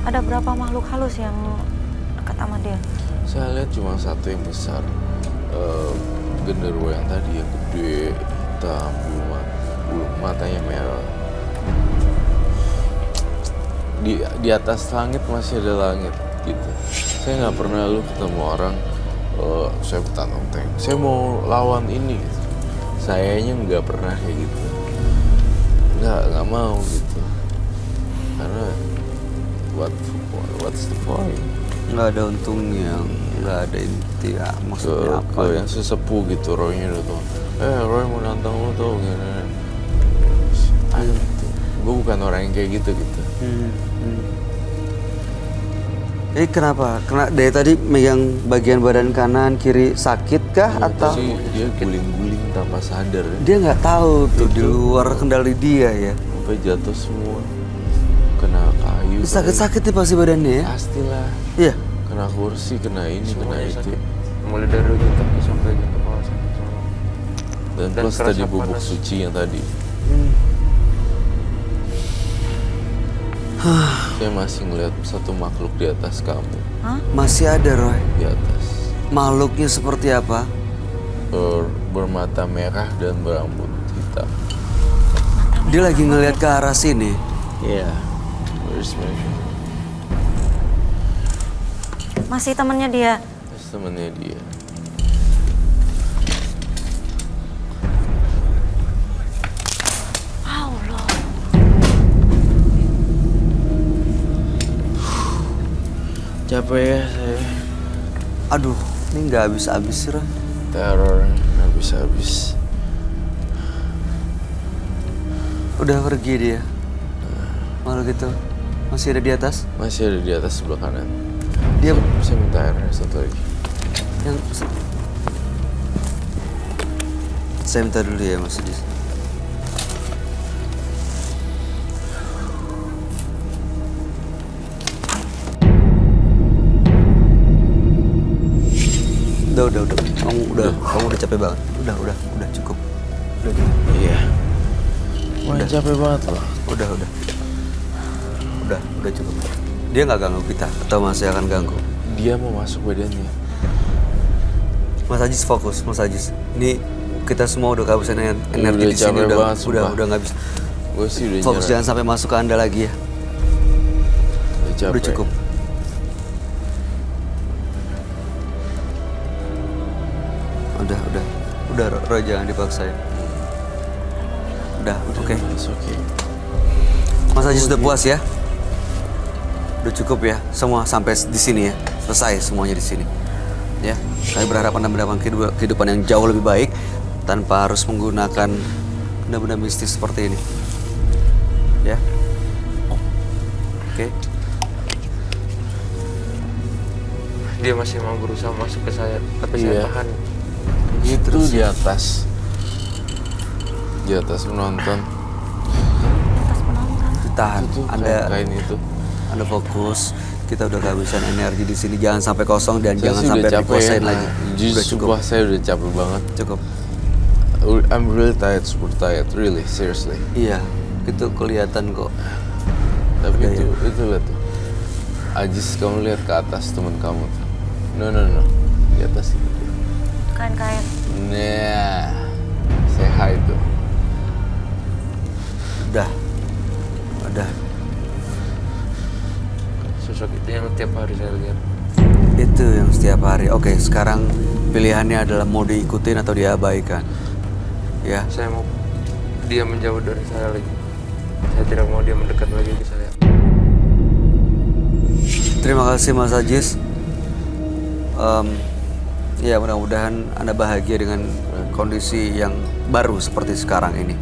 Ada berapa makhluk halus yang dekat sama dia? Saya lihat cuma satu yang besar, genderuwo yang tadi yang gede, hitam, bulu matanya merah. Di atas langit masih ada langit gitu. Saya nggak pernah lu ketemu orang, saya bertantang tank, saya mau lawan ini. Gitu. Sayanya nggak pernah kayak gitu. Nggak mau gitu. Karena what's the point? Nggak ada untungnya, nggak ada inti ya, maksudnya apa? Ke yang sesepuh gitu, Roy-nya udah tau. Roy mau nantang lu tuh, gini. Ayo gitu. Gue bukan orang yang kayak gitu. Kenapa? Kena dari tadi megang bagian badan kanan, kiri sakit kah atau? Sih dia guling-guling tanpa sadar. Dia nggak tahu tuh di luar kendali dia ya. Sampai jatuh semua. Kena kayu. Sakit-sakit nih pasti badannya ya? Pastilah. Iya. Kena kursi, kena ini, kena Semuanya itu. sakit. Mulai dari ujung kaki sampai ujung kepala sakit semua. Dan Dan plus kerasa tadi bubuk panas. suci yang tadi. Saya masih ngeliat satu makhluk di atas kamu. Masih ada, Roy. Di atas. Makhluknya seperti apa? Bermata merah dan berambut hitam. Dia lagi ngelihat ke arah sini. Iya. Where's my... Masih temennya dia. Terus temennya dia. Allah. Capek ya saya. Aduh, ini nggak habis-habis sih, Roy. Teror habis-habis. Udah pergi dia. Malah gitu. Masih ada di atas? Masih ada di atas sebelah kanan. Dia Saya minta air satu lagi. yang saya minta dulu ya, Mas Ajis. Udah. Kamu udah capek banget. Udah cukup. Iya. Wah, capek banget loh. Udah cukup. Dia nggak ganggu kita atau masih akan ganggu? Dia mau masuk badannya. Mas Ajis fokus, Mas Ajis. Ini kita semua udah kehabisan energi di sini, capek banget, sumpah. udah nggak bisa. Gue sih udah Fokus, nyerah. jangan sampai masuk ke Anda lagi ya. Udah capek. Udah cukup. Udah, Roy, jangan dipaksa ya. Udah, oke. It's okay. Mas Ajis udah puas ya? Udah cukup ya? Semua sampai di sini ya? Selesai semuanya di sini. Ya, kami berharap Anda mendapatkan kehidupan yang jauh lebih baik tanpa harus menggunakan benda-benda mistis seperti ini. Ya? Oke. Dia masih mau berusaha masuk ke saya, tapi Iya. saya tahan. Itu di atas. Di atas penonton. Ditahan. Itu kain itu. Anda fokus. Kita udah kehabisan energi di sini. Jangan sampai kosong dan Saya jangan sih sampai udah capek dikuasain ya. lagi. Jujur, Udah cukup. sumpah saya udah capek banget. Cukup. I'm really tired, super tired, really, seriously. Iya, itu kelihatan kok. Tapi Udah, itu lihat tuh. Ajis, kamu lihat ke atas teman kamu tuh. No. Di atas itu. Kain-kain. Nah, say hi tuh. Udah. Sosok itu yang tiap hari saya lihat. Itu yang setiap hari. Oke, sekarang pilihannya adalah mau diikutin atau diabaikan. Ya. Saya mau dia menjauh dari saya lagi. Saya tidak mau dia mendekat lagi ke saya. Terima kasih Mas Ajis. Ya mudah-mudahan Anda bahagia dengan kondisi yang baru seperti sekarang ini.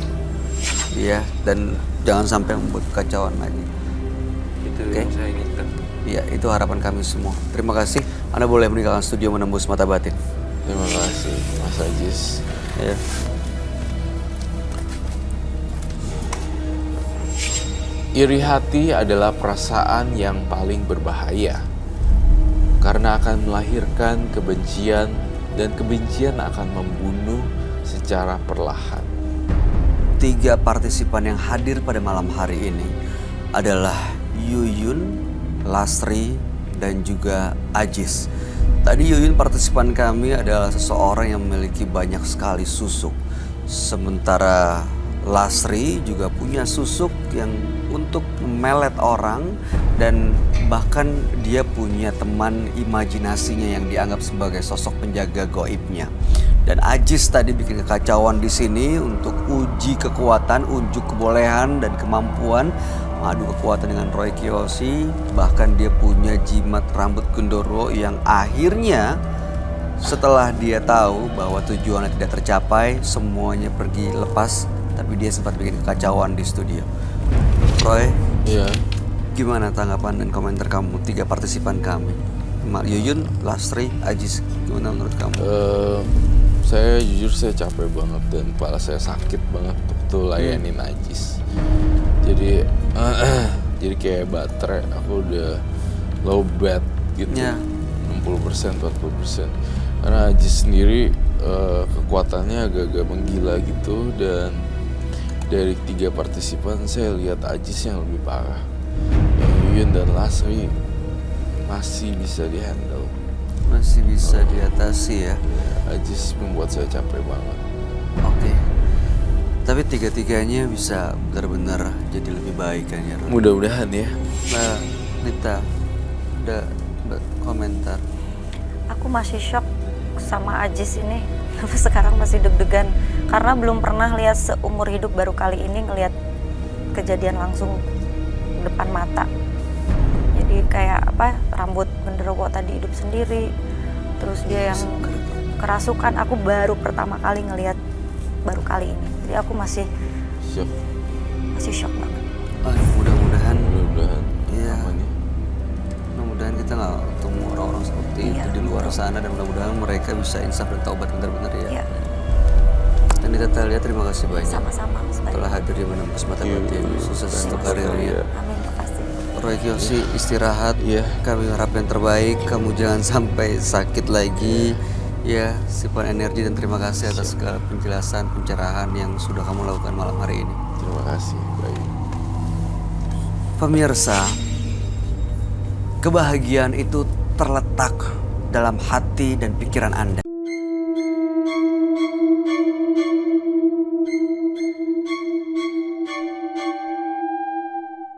Iya, dan jangan sampai membuat kekacauan lagi. Itu Oke. yang saya inginkan. Iya, itu harapan kami semua. Terima kasih. Anda boleh meninggalkan studio menembus mata batin. Terima kasih, Mas Ajis. Ya. Iri hati adalah perasaan yang paling berbahaya karena akan melahirkan kebencian dan kebencian akan membunuh secara perlahan. 3 partisipan yang hadir pada malam hari ini adalah Yuyun, Lasri, dan juga Ajis. Tadi Yuyun partisipan kami adalah seseorang yang memiliki banyak sekali susuk. Sementara Lasri juga punya susuk yang untuk memelet orang dan bahkan dia punya teman imajinasinya yang dianggap sebagai sosok penjaga goibnya. Dan Ajis tadi bikin kekacauan di sini untuk uji kekuatan, unjuk kebolehan dan kemampuan mengadu kekuatan dengan Roy Kiyoshi. Bahkan dia punya jimat rambut Gundoro yang akhirnya setelah dia tahu bahwa tujuannya tidak tercapai, semuanya pergi lepas, tapi dia sempat bikin kekacauan di studio. Roy, Iya. gimana tanggapan dan komentar kamu 3 partisipan kami? Yuyun, Lasri, Ajis, gimana menurut kamu? Saya jujur saya capek banget dan kepala saya sakit banget tuh layanin Ajis. Jadi jadi kayak baterai aku udah low bat gitu. Ya. 60%, 40%. Karena Ajis sendiri kekuatannya agak-agak menggila gitu dan dari 3 partisipan saya lihat Ajis yang lebih parah. Yang Yuyun dan Lasri masih bisa dihandle. Masih bisa diatasi ya. Ajis membuat saya capek banget. Oke. Tapi tiga-tiganya bisa benar-benar jadi lebih baik kan ya. Ron? Mudah-mudahan ya. Nah, Nita, ada komentar. Aku masih shock sama Ajis ini. Sampai sekarang masih deg-degan karena belum pernah lihat seumur hidup, baru kali ini ngelihat kejadian langsung depan mata. Jadi kayak apa, rambut genderuwo tadi hidup sendiri, terus dia yang kerasukan. Aku baru pertama kali ngelihat baru kali ini. Jadi aku masih shock banget. Mudah-mudahan Mudah-mudahan Iya. aman ya. mudah-mudahan kita nggak ketemu orang-orang seperti itu di luar sana, dan mudah-mudahan mereka bisa insaf dan taubat benar-benar ya. Iya, Dan Nita Thalia, terima kasih banyak sama-sama. telah hadir di Menembus Mata Batin. Sukses untuk karirnya. Amin, makasih. Roy Kiyoshi istirahat. Iya. Kami harap yang terbaik. Kamu jangan sampai sakit lagi. Ya, simpan energi dan terima kasih atas segala penjelasan, pencerahan yang sudah kamu lakukan malam hari ini. Terima kasih. Baik. Pemirsa, kebahagiaan itu terletak dalam hati dan pikiran Anda.